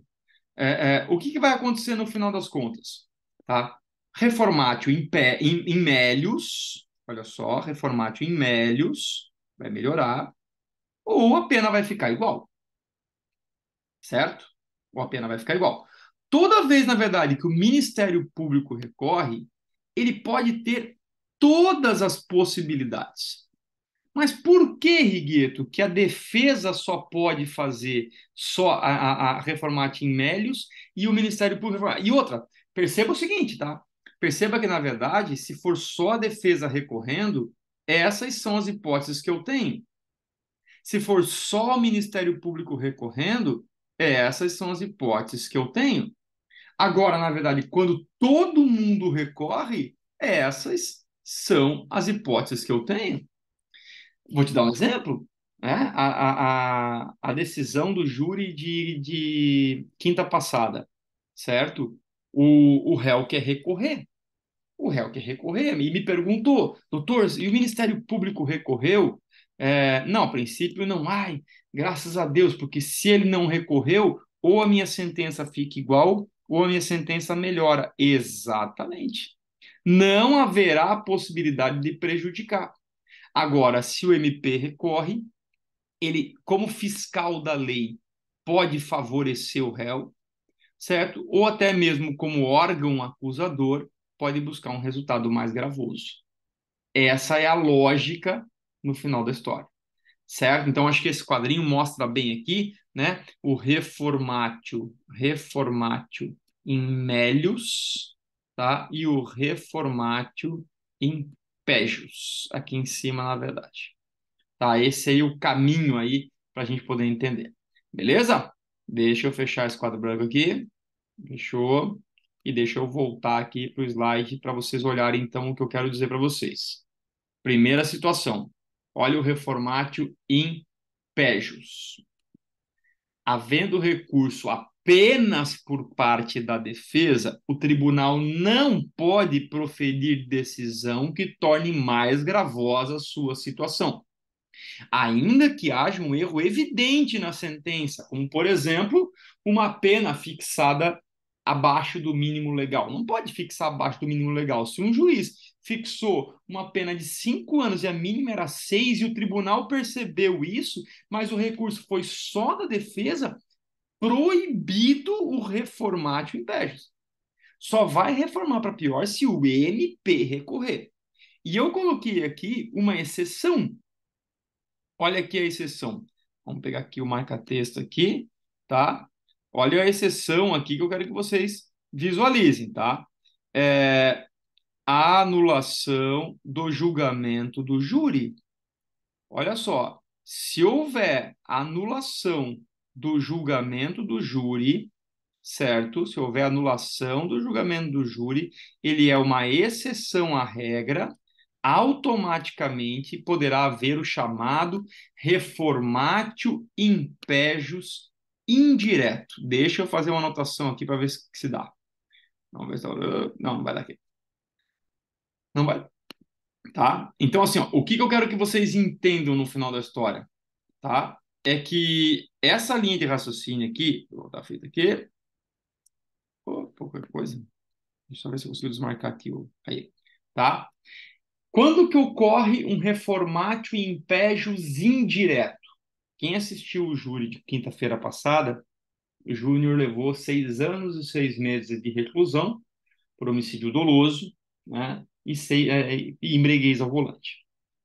O que vai acontecer no final das contas? Tá? Reformatio in melius, olha só, reformatio in melius, vai melhorar, ou a pena vai ficar igual, certo? Ou a pena vai ficar igual. Toda vez, na verdade, que o Ministério Público recorre, ele pode ter todas as possibilidades. Mas por que, Rigueto, que a defesa só pode fazer só a reformatio in melius e o Ministério Público reformar? E outra, perceba o seguinte, tá? Perceba que, na verdade, se for só a defesa recorrendo, essas são as hipóteses que eu tenho. Se for só o Ministério Público recorrendo, essas são as hipóteses que eu tenho. Agora, na verdade, quando todo mundo recorre, essas são as hipóteses que eu tenho. Vou te dar um exemplo, né? A decisão do júri de quinta passada, certo? O réu quer recorrer. O réu quer recorrer e me perguntou, doutor, e o Ministério Público recorreu? Não, a princípio não. Ai, graças a Deus, porque se ele não recorreu, ou a minha sentença fica igual, ou a minha sentença melhora. Exatamente. Não haverá possibilidade de prejudicar. Agora, se o MP recorre, ele, como fiscal da lei, pode favorecer o réu, certo? Ou até mesmo como órgão acusador, pode buscar um resultado mais gravoso. Essa é a lógica no final da história, certo? Então, acho que esse quadrinho mostra bem aqui, né? O reformatio in melius, tá? E o reformatio in pejus, aqui em cima, na verdade. Tá? Esse aí é o caminho aí para a gente poder entender. Beleza? Deixa eu fechar esse quadro branco aqui. Fechou. E deixa eu voltar aqui para o slide para vocês olharem então o que eu quero dizer para vocês. Primeira situação. Olha o reformatio in pejus. Havendo recurso apenas por parte da defesa, o tribunal não pode proferir decisão que torne mais gravosa a sua situação, ainda que haja um erro evidente na sentença, como, por exemplo, uma pena fixada abaixo do mínimo legal. Não pode fixar abaixo do mínimo legal. Se um juiz fixou uma pena de 5 anos e a mínima era 6 e o tribunal percebeu isso, mas o recurso foi só da defesa, proibido o reformatio in pejus. Só vai reformar para pior se o MP recorrer. E eu coloquei aqui uma exceção. Olha aqui a exceção. Vamos pegar aqui o marca-texto aqui, tá? Olha a exceção aqui que eu quero que vocês visualizem, tá? A anulação do julgamento do júri. Olha só, se houver anulação do julgamento do júri, certo? Se houver anulação do julgamento do júri, ele é uma exceção à regra, automaticamente poderá haver o chamado reformatio in pejus indireto. Deixa eu fazer uma anotação aqui para ver se dá. Vamos ver se... Não, não vai dar aqui. Não vai, tá? Então, assim, ó, o que que eu quero que vocês entendam no final da história, tá? É que essa linha de raciocínio aqui, vou botar feita aqui, qualquer coisa, deixa eu ver se eu consigo desmarcar aqui, aí, tá? Quando que ocorre um reformatio impejus indireto? Quem assistiu o júri de quinta-feira passada, o Júnior levou 6 anos e 6 meses de reclusão por homicídio doloso, né? E embriaguez ao volante.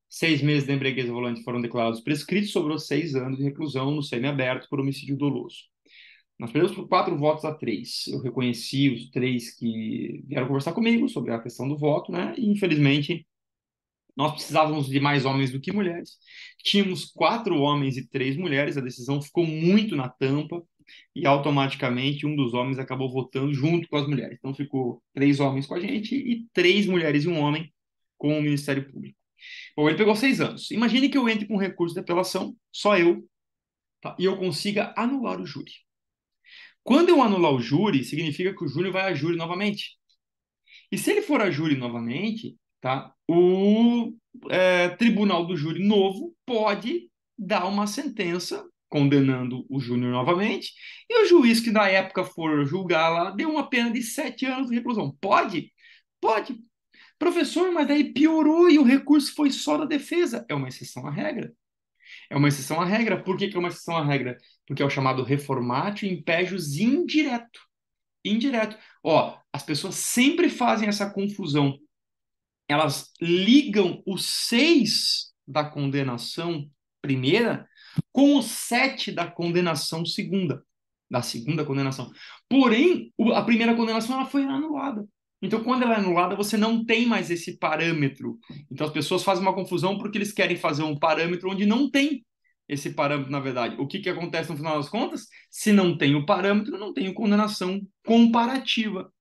6 meses de embriaguez ao volante foram declarados prescritos, sobrou 6 anos de reclusão no semiaberto por homicídio doloso. Nós perdemos por 4 votos a 3. Eu reconheci os 3 que vieram conversar comigo sobre a questão do voto, né? E, infelizmente, nós precisávamos de mais homens do que mulheres. Tínhamos 4 homens e 3 mulheres. A decisão ficou muito na tampa e automaticamente um dos homens acabou votando junto com as mulheres. Então ficou 3 homens com a gente e 3 mulheres e um homem com o Ministério Público. Bom, ele pegou 6 anos. Imagine que eu entre com recurso de apelação, só eu, tá? E eu consiga anular o júri. Quando eu anular o júri, significa que o júri vai a júri novamente. E se ele for a júri novamente, tá? O tribunal do júri novo pode dar uma sentença condenando o Júnior novamente, e o juiz que na época for julgar lá deu uma pena de 7 anos de reclusão. Pode? Pode. Professor, mas daí piorou e o recurso foi só da defesa. É uma exceção à regra. É uma exceção à regra. Por que que é uma exceção à regra? Porque é o chamado reformatio impejus indireto. Indireto. Ó, as pessoas sempre fazem essa confusão. Elas ligam o 6 da condenação primeira com o 7 da condenação segunda, da segunda condenação. Porém, a primeira condenação ela foi anulada. Então, quando ela é anulada, você não tem mais esse parâmetro. Então, as pessoas fazem uma confusão porque eles querem fazer um parâmetro onde não tem esse parâmetro, na verdade. O que que acontece no final das contas? Se não tem o parâmetro, não tem condenação comparativa.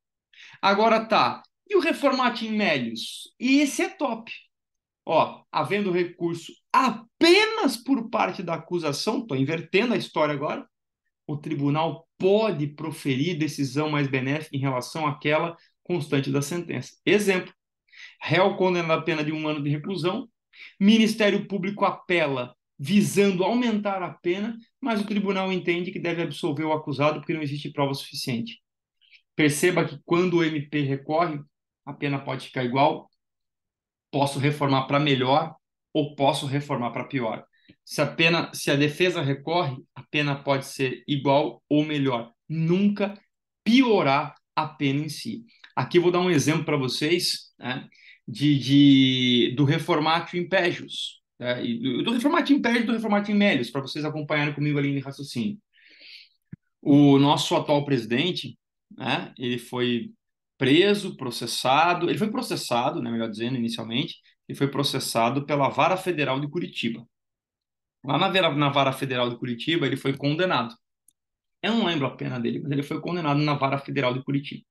Agora tá. E o reformatio in melius? E esse é top. Ó, havendo recurso apenas por parte da acusação, estou invertendo a história agora, o tribunal pode proferir decisão mais benéfica em relação àquela constante da sentença. Exemplo: réu condenado a pena de 1 ano de reclusão, Ministério Público apela visando aumentar a pena, mas o tribunal entende que deve absolver o acusado porque não existe prova suficiente. Perceba que quando o MP recorre, a pena pode ficar igual, posso reformar para melhor ou posso reformar para pior. Se a defesa recorre, a pena pode ser igual ou melhor, nunca piorar a pena em si. Aqui eu vou dar um exemplo para vocês, né, do reformatio impejus, né, do reformatio impejus e do reformatio in melius, para vocês acompanharem comigo ali em raciocínio. O nosso atual presidente, né, ele foi processado, né, melhor dizendo, inicialmente, ele foi processado pela Vara Federal de Curitiba. Lá na Vara Federal de Curitiba, ele foi condenado. Eu não lembro a pena dele, mas ele foi condenado na Vara Federal de Curitiba.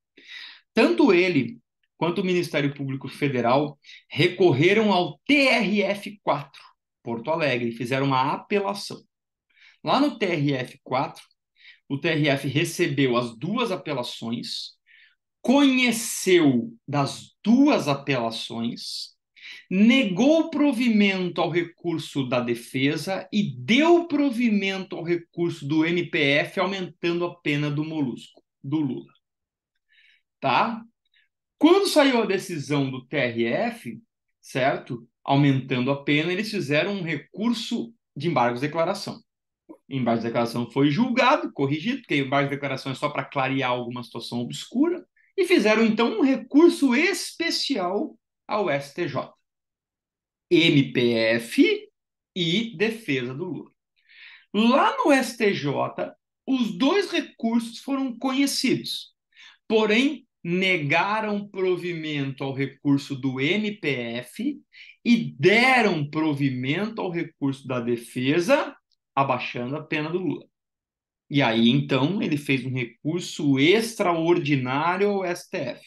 Tanto ele quanto o Ministério Público Federal recorreram ao TRF4, Porto Alegre, e fizeram uma apelação. Lá no TRF4, o TRF recebeu as 2 apelações, conheceu das 2 apelações, negou provimento ao recurso da defesa e deu provimento ao recurso do MPF, aumentando a pena do molusco, do Lula. Tá? Quando saiu a decisão do TRF, certo? Aumentando a pena, eles fizeram um recurso de embargos de declaração. Embaixo de declaração foi julgado, corrigido, porque embaixo de declaração é só para clarear alguma situação obscura, e fizeram então um recurso especial ao STJ, MPF e defesa do Lula. Lá no STJ, os 2 recursos foram conhecidos, porém negaram provimento ao recurso do MPF e deram provimento ao recurso da defesa, abaixando a pena do Lula. E aí, então, ele fez um recurso extraordinário ao STF,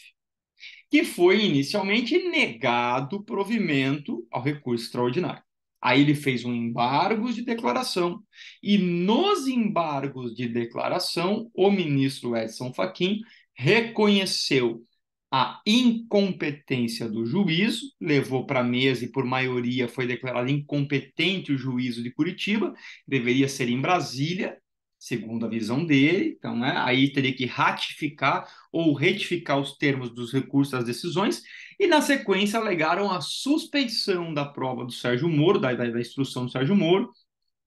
que foi inicialmente negado provimento ao recurso extraordinário. Aí ele fez um embargos de declaração, e nos embargos de declaração, o ministro Edson Fachin reconheceu a incompetência do juízo, levou para a mesa e por maioria foi declarado incompetente o juízo de Curitiba, deveria ser em Brasília, segundo a visão dele, então, né, aí teria que ratificar ou retificar os termos dos recursos das decisões, e na sequência alegaram a suspeição da prova do Sérgio Moro, da instrução do Sérgio Moro,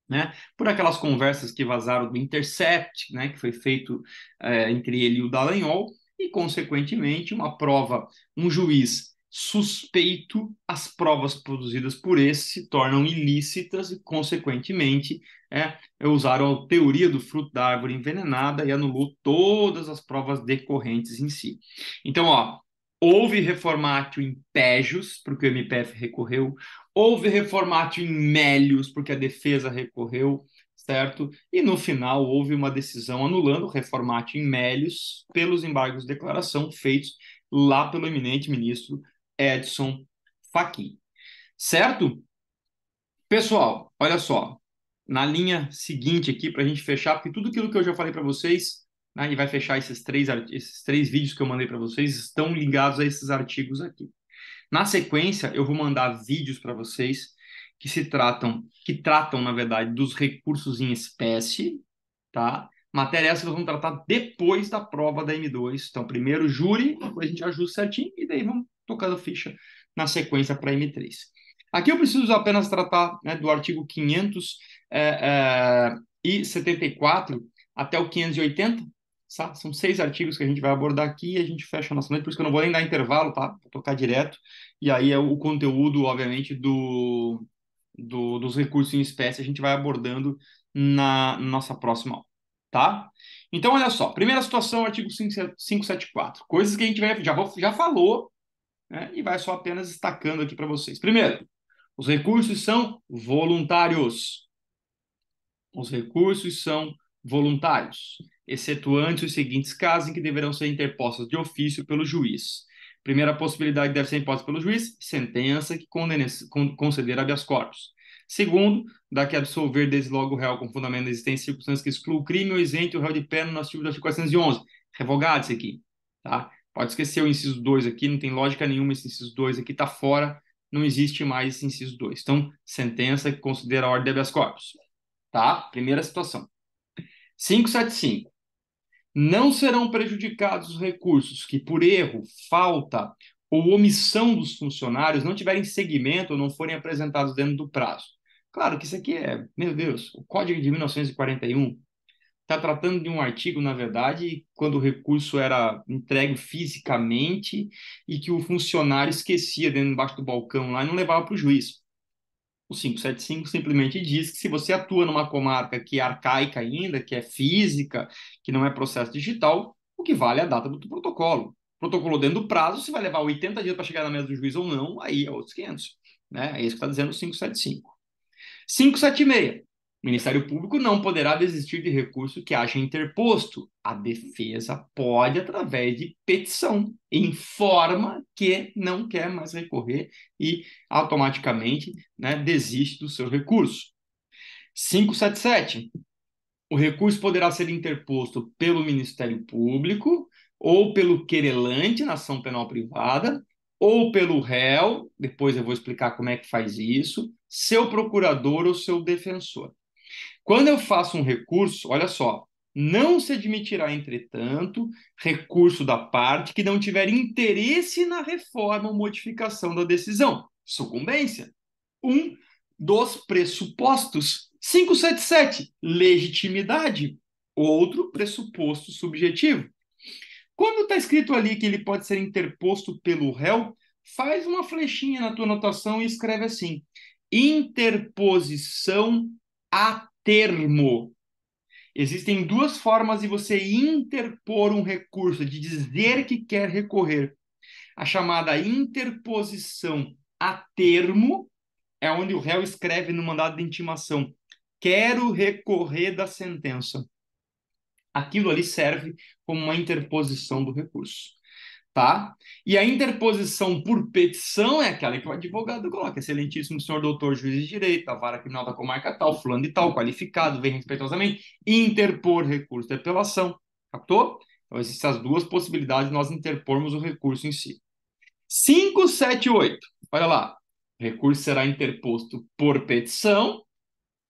né, por aquelas conversas que vazaram do Intercept, né, que foi feito entre ele e o Dallagnol, e, consequentemente, uma prova, um juiz suspeito, as provas produzidas por esse se tornam ilícitas e, consequentemente, usaram a teoria do fruto da árvore envenenada e anulou todas as provas decorrentes em si. Então, ó, houve reformatio in pejus, porque o MPF recorreu, houve reformatio in melius, porque a defesa recorreu, certo? E no final houve uma decisão anulando o reformatio in melius pelos embargos de declaração feitos lá pelo eminente ministro Edson Fachin. Certo? Pessoal, olha só, na linha seguinte aqui, para a gente fechar, porque tudo aquilo que eu já falei para vocês, né, e vai fechar esses três vídeos que eu mandei para vocês, estão ligados a esses artigos aqui. Na sequência, eu vou mandar vídeos para vocês que tratam, na verdade, dos recursos em espécie, tá? Matéria essa nós vamos tratar depois da prova da M2. Então, primeiro júri, depois a gente ajusta certinho e daí vamos tocando ficha na sequência para a M3. Aqui eu preciso apenas tratar, né, do artigo 574 até o 580. Tá? São 6 artigos que a gente vai abordar aqui e a gente fecha a nossa noite, por isso que eu não vou nem dar intervalo, tá? Vou tocar direto. E aí é o conteúdo, obviamente, dos recursos em espécie a gente vai abordando na nossa próxima aula, tá? Então, olha só, primeira situação, artigo 574, coisas que a gente já falou, né, e vai só apenas destacando aqui para vocês. Primeiro, os recursos são voluntários. Os recursos são voluntários, excetuante os seguintes casos em que deverão ser interpostos de ofício pelo juiz. Primeira possibilidade deve ser imposta pelo juiz, sentença que conceder habeas corpus. Segundo, dá que absolver desde logo o réu com fundamento da existência de circunstâncias que excluam o crime ou isente o réu de pena no artigo 411. Revogado isso aqui, tá? Pode esquecer o inciso 2 aqui, não tem lógica nenhuma esse inciso 2 aqui, tá fora, não existe mais esse inciso 2. Então, sentença que considera a ordem de habeas corpus. Tá? Primeira situação. 575. Não serão prejudicados os recursos que, por erro, falta ou omissão dos funcionários, não tiverem seguimento ou não forem apresentados dentro do prazo. Claro que isso aqui é, meu Deus, o Código de 1941 está tratando de um artigo, na verdade, quando o recurso era entregue fisicamente e que o funcionário esquecia dentro embaixo do balcão lá e não levava para o juiz. O 575 simplesmente diz que se você atua numa comarca que é arcaica ainda, que é física, que não é processo digital, o que vale é a data do protocolo. Protocolou dentro do prazo, se vai levar 80 dias para chegar na mesa do juiz ou não, aí é outros 500. Né? É isso que está dizendo o 575. 576. O Ministério Público não poderá desistir de recurso que haja interposto. A defesa pode, através de petição, informa que não quer mais recorrer e automaticamente, né, desiste do seu recurso. 577. O recurso poderá ser interposto pelo Ministério Público ou pelo querelante na ação penal privada ou pelo réu, depois eu vou explicar como é que faz isso, seu procurador ou seu defensor. Quando eu faço um recurso, olha só, não se admitirá, entretanto, recurso da parte que não tiver interesse na reforma ou modificação da decisão. Sucumbência. Um dos pressupostos. 577, legitimidade. Outro pressuposto subjetivo. Quando está escrito ali que ele pode ser interposto pelo réu, faz uma flechinha na tua anotação e escreve assim: interposição a termo. Existem duas formas de você interpor um recurso, de dizer que quer recorrer. A chamada interposição a termo é onde o réu escreve no mandado de intimação: quero recorrer da sentença. Aquilo ali serve como uma interposição do recurso. Tá? E a interposição por petição é aquela que o advogado coloca: excelentíssimo senhor doutor juiz de direito, da vara criminal da comarca tal, fulano de tal, qualificado, vem respeitosamente interpor recurso de apelação. Captou? Então, existem as duas possibilidades de nós interpormos o recurso em si. 578. Olha lá. O recurso será interposto por petição,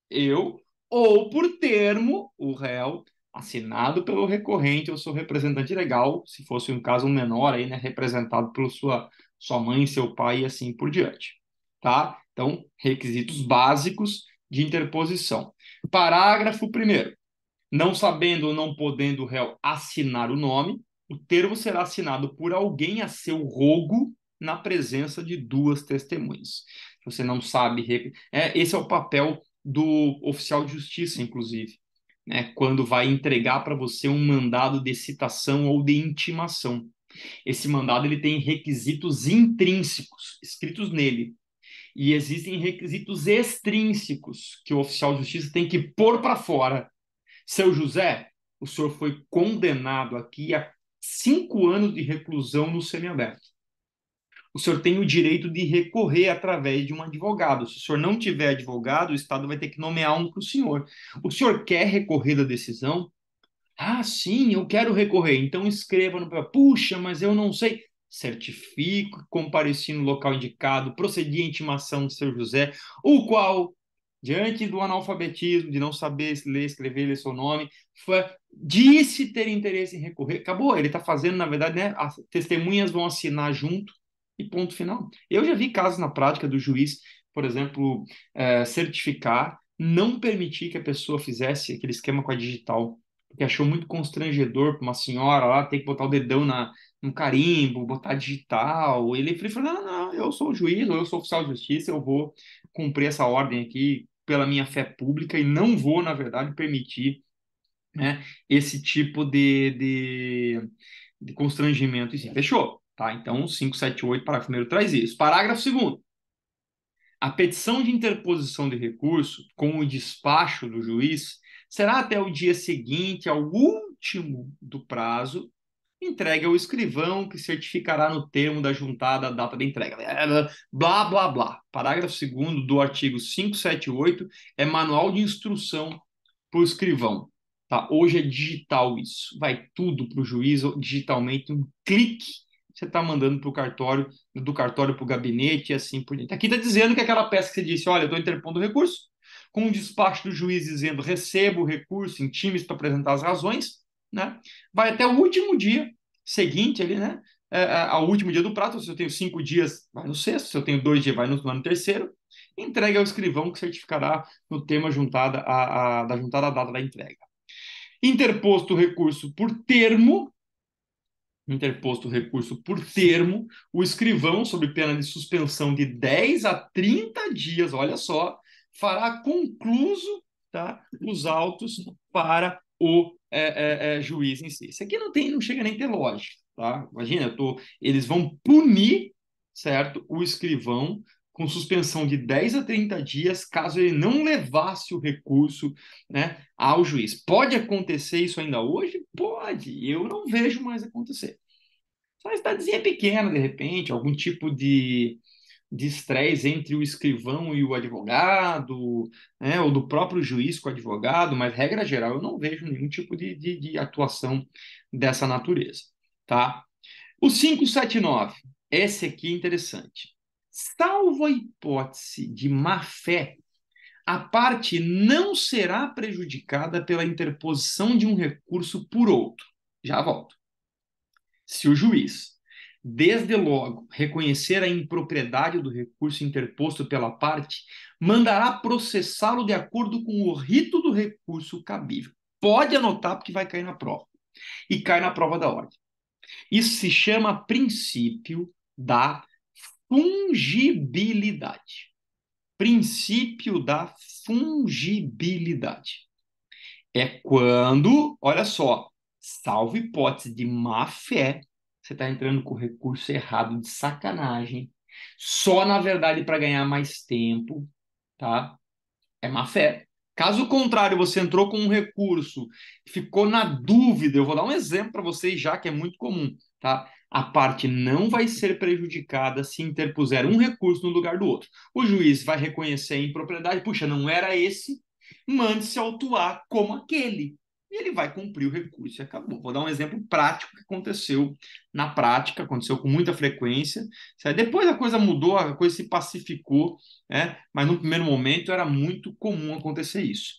eu, ou por termo, o réu, assinado pelo recorrente ou seu representante legal, se fosse um caso menor aí, né, representado pela sua mãe, seu pai e assim por diante. Tá? Então, requisitos básicos de interposição. Parágrafo 1º. Não sabendo ou não podendo o réu assinar o nome, o termo será assinado por alguém a seu rogo na presença de duas testemunhas. Se você não sabe, esse é o papel do oficial de justiça, inclusive, né, quando vai entregar para você um mandado de citação ou de intimação. Esse mandado ele tem requisitos intrínsecos escritos nele. E existem requisitos extrínsecos que o oficial de justiça tem que pôr para fora. Seu José, o senhor foi condenado aqui a 5 anos de reclusão no semiaberto. O senhor tem o direito de recorrer através de um advogado. Se o senhor não tiver advogado, o Estado vai ter que nomear um para o senhor. O senhor quer recorrer da decisão? Ah, sim, eu quero recorrer. Então escreva no papel. Puxa, mas eu não sei. Certifico, compareci no local indicado, procedi à intimação de seu José, o qual, diante do analfabetismo, de não saber ler, escrever, ler seu nome, disse ter interesse em recorrer. Acabou, ele está fazendo, na verdade, né? As testemunhas vão assinar junto e ponto final. Eu já vi casos na prática do juiz, por exemplo, certificar, não permitir que a pessoa fizesse aquele esquema com a digital, porque achou muito constrangedor para uma senhora lá ter que botar o dedão no carimbo, botar digital. Ele falou: não, não, eu sou o juiz, ou eu sou oficial de justiça, eu vou cumprir essa ordem aqui pela minha fé pública e não vou, na verdade, permitir, né, esse tipo de constrangimento. Fechou? Tá? Então, 578, parágrafo 1º, traz isso. Parágrafo 2º. A petição de interposição de recurso, com o despacho do juiz, será até o dia seguinte ao último do prazo, entregue ao escrivão, que certificará no termo da juntada a data da entrega. Blá, blá, blá. Parágrafo 2º do artigo 578 é manual de instrução para o escrivão. Tá? Hoje é digital isso. Vai tudo para o juiz digitalmente, um clique você está mandando para o cartório, do cartório para o gabinete e assim por diante. Aqui está dizendo que aquela peça que você disse, olha, eu estou interpondo o recurso, com o despacho do juiz dizendo recebo o recurso, intime-se para apresentar as razões, né? Vai até o último dia seguinte ali, né? Ao último dia do prazo. Se eu tenho 5 dias, vai no sexto. Se eu tenho 2 dias, vai no terceiro. Entregue ao escrivão, que certificará no tema juntada da juntada à data da entrega. Interposto o recurso por termo, o escrivão, sob pena de suspensão de 10 a 30 dias, olha só, fará concluso, tá, os autos para o juiz em si. Isso aqui não chega nem a ter lógica, tá? Imagina, eles vão punir, certo, o escrivão com suspensão de 10 a 30 dias, caso ele não levasse o recurso, né, ao juiz. Pode acontecer isso ainda hoje? Pode. Eu não vejo mais acontecer. Só uma cidadezinha pequena, de repente, algum tipo de estresse entre o escrivão e o advogado, né, ou do próprio juiz com o advogado, mas, regra geral, eu não vejo nenhum tipo de atuação dessa natureza. Tá? O 579, esse aqui é interessante. Salvo a hipótese de má-fé, a parte não será prejudicada pela interposição de um recurso por outro. Já volto. Se o juiz, desde logo, reconhecer a impropriedade do recurso interposto pela parte, mandará processá-lo de acordo com o rito do recurso cabível. Pode anotar, porque vai cair na prova. E cai na prova da ordem. Isso se chama princípio da fungibilidade. Princípio da fungibilidade. É quando, olha só, salvo hipótese de má-fé, você está entrando com o recurso errado de sacanagem, só na verdade para ganhar mais tempo, tá? É má-fé. Caso contrário, você entrou com um recurso, ficou na dúvida, eu vou dar um exemplo para vocês já, que é muito comum, tá? A parte não vai ser prejudicada se interpuser um recurso no lugar do outro. O juiz vai reconhecer a impropriedade, puxa, não era esse, mande-se autuar como aquele. e ele vai cumprir o recurso e acabou. Vou dar um exemplo prático que aconteceu na prática, aconteceu com muita frequência. Depois a coisa mudou, a coisa se pacificou, né? Mas no primeiro momento era muito comum acontecer isso.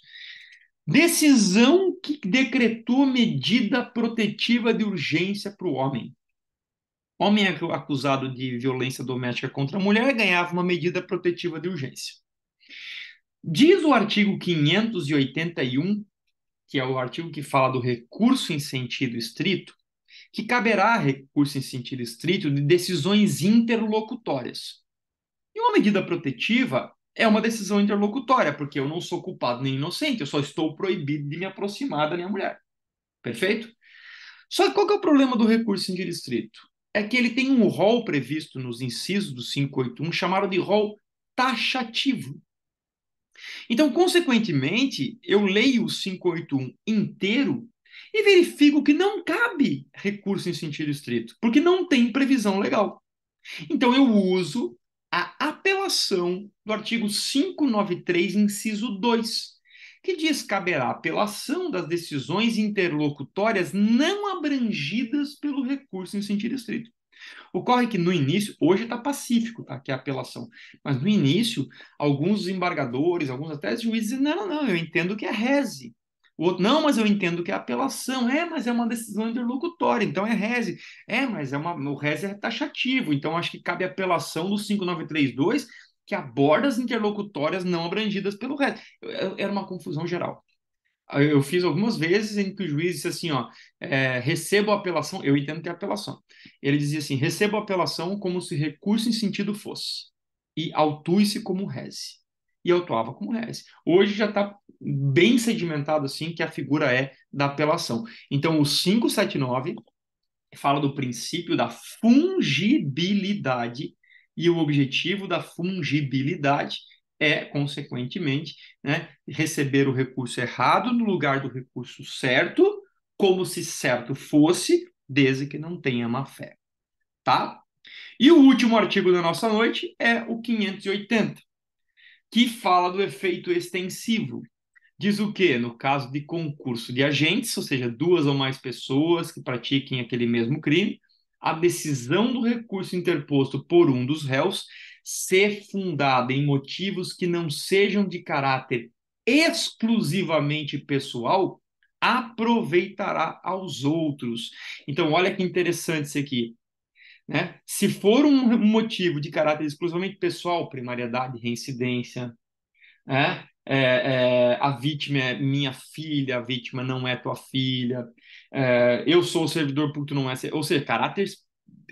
Decisão que decretou medida protetiva de urgência para o homem. Homem acusado de violência doméstica contra a mulher ganhava uma medida protetiva de urgência. Diz o artigo 581, que é o artigo que fala do recurso em sentido estrito, que caberá recurso em sentido estrito de decisões interlocutórias. E uma medida protetiva é uma decisão interlocutória, porque eu não sou culpado nem inocente, eu só estou proibido de me aproximar da minha mulher. Perfeito? Só que qual que é o problema do recurso em sentido estrito? É que ele tem um rol previsto nos incisos do 581 chamado de rol taxativo. Então, consequentemente, eu leio o 581 inteiro e verifico que não cabe recurso em sentido estrito, porque não tem previsão legal. Então, eu uso a apelação do artigo 593, inciso 2, que diz que caberá apelação das decisões interlocutórias não abrangidas pelo recurso em sentido estrito. Ocorre que no início, hoje está pacífico, tá? Que é a apelação. Mas no início, alguns desembargadores, alguns até juízes dizem, não, não, não, eu entendo que é rese. O outro, não, mas eu entendo que é apelação. É, mas é uma decisão interlocutória, então é rese. É, mas o rese é taxativo, então acho que cabe apelação do 5932, que aborda as interlocutórias não abrangidas pelo rese. Era uma confusão geral. Eu fiz algumas vezes em que o juiz disse assim, ó, recebo a apelação, eu entendo que é apelação. Ele dizia assim, recebo a apelação como se recurso em sentido fosse, e autue-se como rese. E eu autuava como rese. Hoje já está bem sedimentado assim que a figura é da apelação. Então, o 579 fala do princípio da fungibilidade, e o objetivo da fungibilidade é, consequentemente, né, receber o recurso errado no lugar do recurso certo, como se certo fosse, desde que não tenha má fé. Tá? E o último artigo da nossa noite é o 580, que fala do efeito extensivo. Diz o quê? No caso de concurso de agentes, ou seja, duas ou mais pessoas que pratiquem aquele mesmo crime, a decisão do recurso interposto por um dos réus ser fundada em motivos que não sejam de caráter exclusivamente pessoal, aproveitará aos outros. Então, olha que interessante isso aqui, né? Se for um motivo de caráter exclusivamente pessoal, primariedade, reincidência, a vítima é minha filha, a vítima não é tua filha, eu sou o servidor público, tu não é. Ou seja, caráter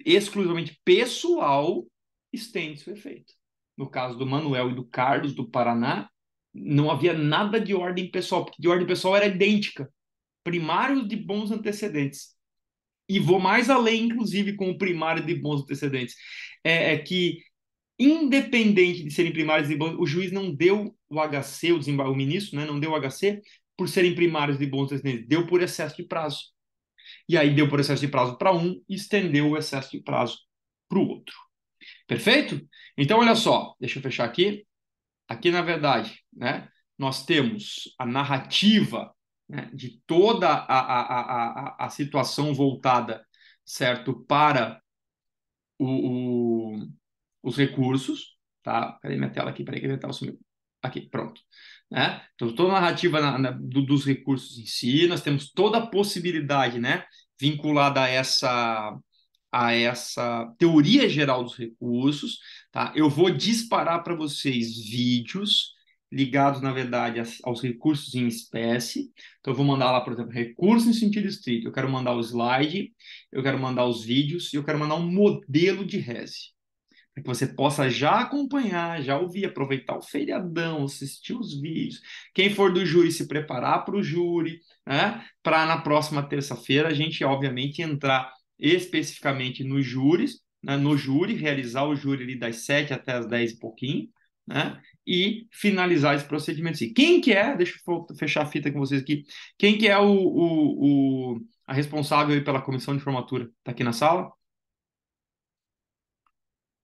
exclusivamente pessoal estende seu efeito. No caso do Manuel e do Carlos, do Paraná, não havia nada de ordem pessoal, porque de ordem pessoal era idêntica, primário de bons antecedentes. E vou mais além, inclusive, com o primário de bons antecedentes. Que independente de serem primários de bons, o juiz não deu o HC, o ministro, né, não deu o HC por serem primários de bons antecedentes, deu por excesso de prazo. E aí deu por excesso de prazo para um e estendeu o excesso de prazo para o outro. Perfeito? Então, olha só, deixa eu fechar aqui. Aqui, na verdade, né, nós temos a narrativa, né, de toda a situação voltada, certo, para o, o os recursos, tá? Cadê minha tela aqui? Peraí que minha tela sumiu. Aqui, pronto. Né? Então, toda a narrativa dos recursos em si, nós temos toda a possibilidade, né, vinculada a essa teoria geral dos recursos, tá? Eu vou disparar para vocês vídeos ligados, na verdade, aos recursos em espécie. Então, eu vou mandar lá, por exemplo, recurso em sentido estrito. Eu quero mandar o slide, eu quero mandar os vídeos e eu quero mandar um modelo de rese para que você possa já acompanhar, já ouvir, aproveitar o feriadão, assistir os vídeos. Quem for do júri, se preparar para o júri, né? Para na próxima terça-feira a gente, obviamente, entrar especificamente nos júris, né? No júri, realizar o júri ali das 7 até as 10 e pouquinho, né? E finalizar esse procedimento. Assim. Quem que é, deixa eu fechar a fita com vocês aqui, quem que é a responsável aí pela comissão de formatura? Está aqui na sala?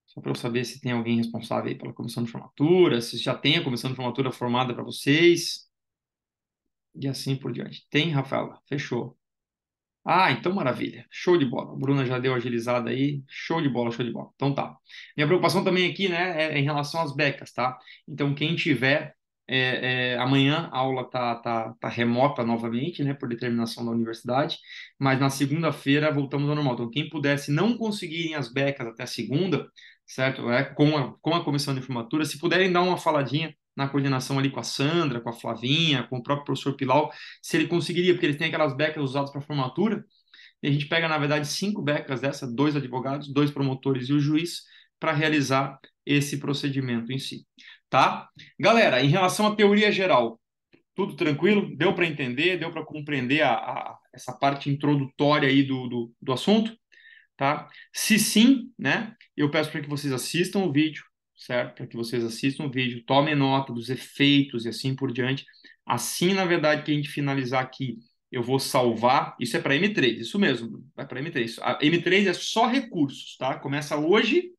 Só para eu saber se tem alguém responsável aí pela comissão de formatura, se já tem a comissão de formatura formada para vocês. e assim por diante. Tem, Rafaela? Fechou. Ah, então maravilha. Show de bola. A Bruna já deu agilizada aí. Show de bola, show de bola. Então tá. Minha preocupação também aqui, né, é em relação às becas, tá? Então, quem tiver. Amanhã a aula tá remota novamente, né, por determinação da universidade, mas na segunda-feira voltamos ao normal. Então, quem pudesse não conseguirem as becas até segunda, certo? Com a comissão de formatura, se puderem dar uma faladinha na coordenação ali com a Sandra, com a Flavinha, com o próprio professor Pilau, se ele conseguiria, porque eles têm aquelas becas usadas para formatura, e a gente pega, na verdade, 5 becas dessa, 2 advogados, 2 promotores e o juiz, para realizar esse procedimento em si. Tá? Galera, em relação à teoria geral, tudo tranquilo? Deu para entender? Deu para compreender essa parte introdutória aí do assunto? Tá? Se sim, né, eu peço para que vocês assistam o vídeo, certo? Para que vocês assistam o vídeo, tomem nota dos efeitos e assim por diante. Assim, na verdade, que a gente finalizar aqui, eu vou salvar. Isso é para M3, isso mesmo, vai para M3. A M3 é só recursos, tá? Começa hoje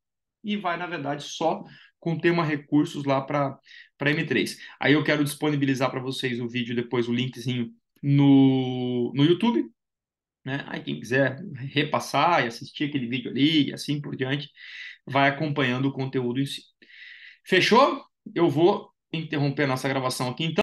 e vai, na verdade, só com o tema recursos lá para M3. Aí eu quero disponibilizar para vocês o vídeo, depois o linkzinho no YouTube, né? Aí quem quiser repassar e assistir aquele vídeo ali e assim por diante, vai acompanhando o conteúdo em si. Fechou? Eu vou interromper a nossa gravação aqui então.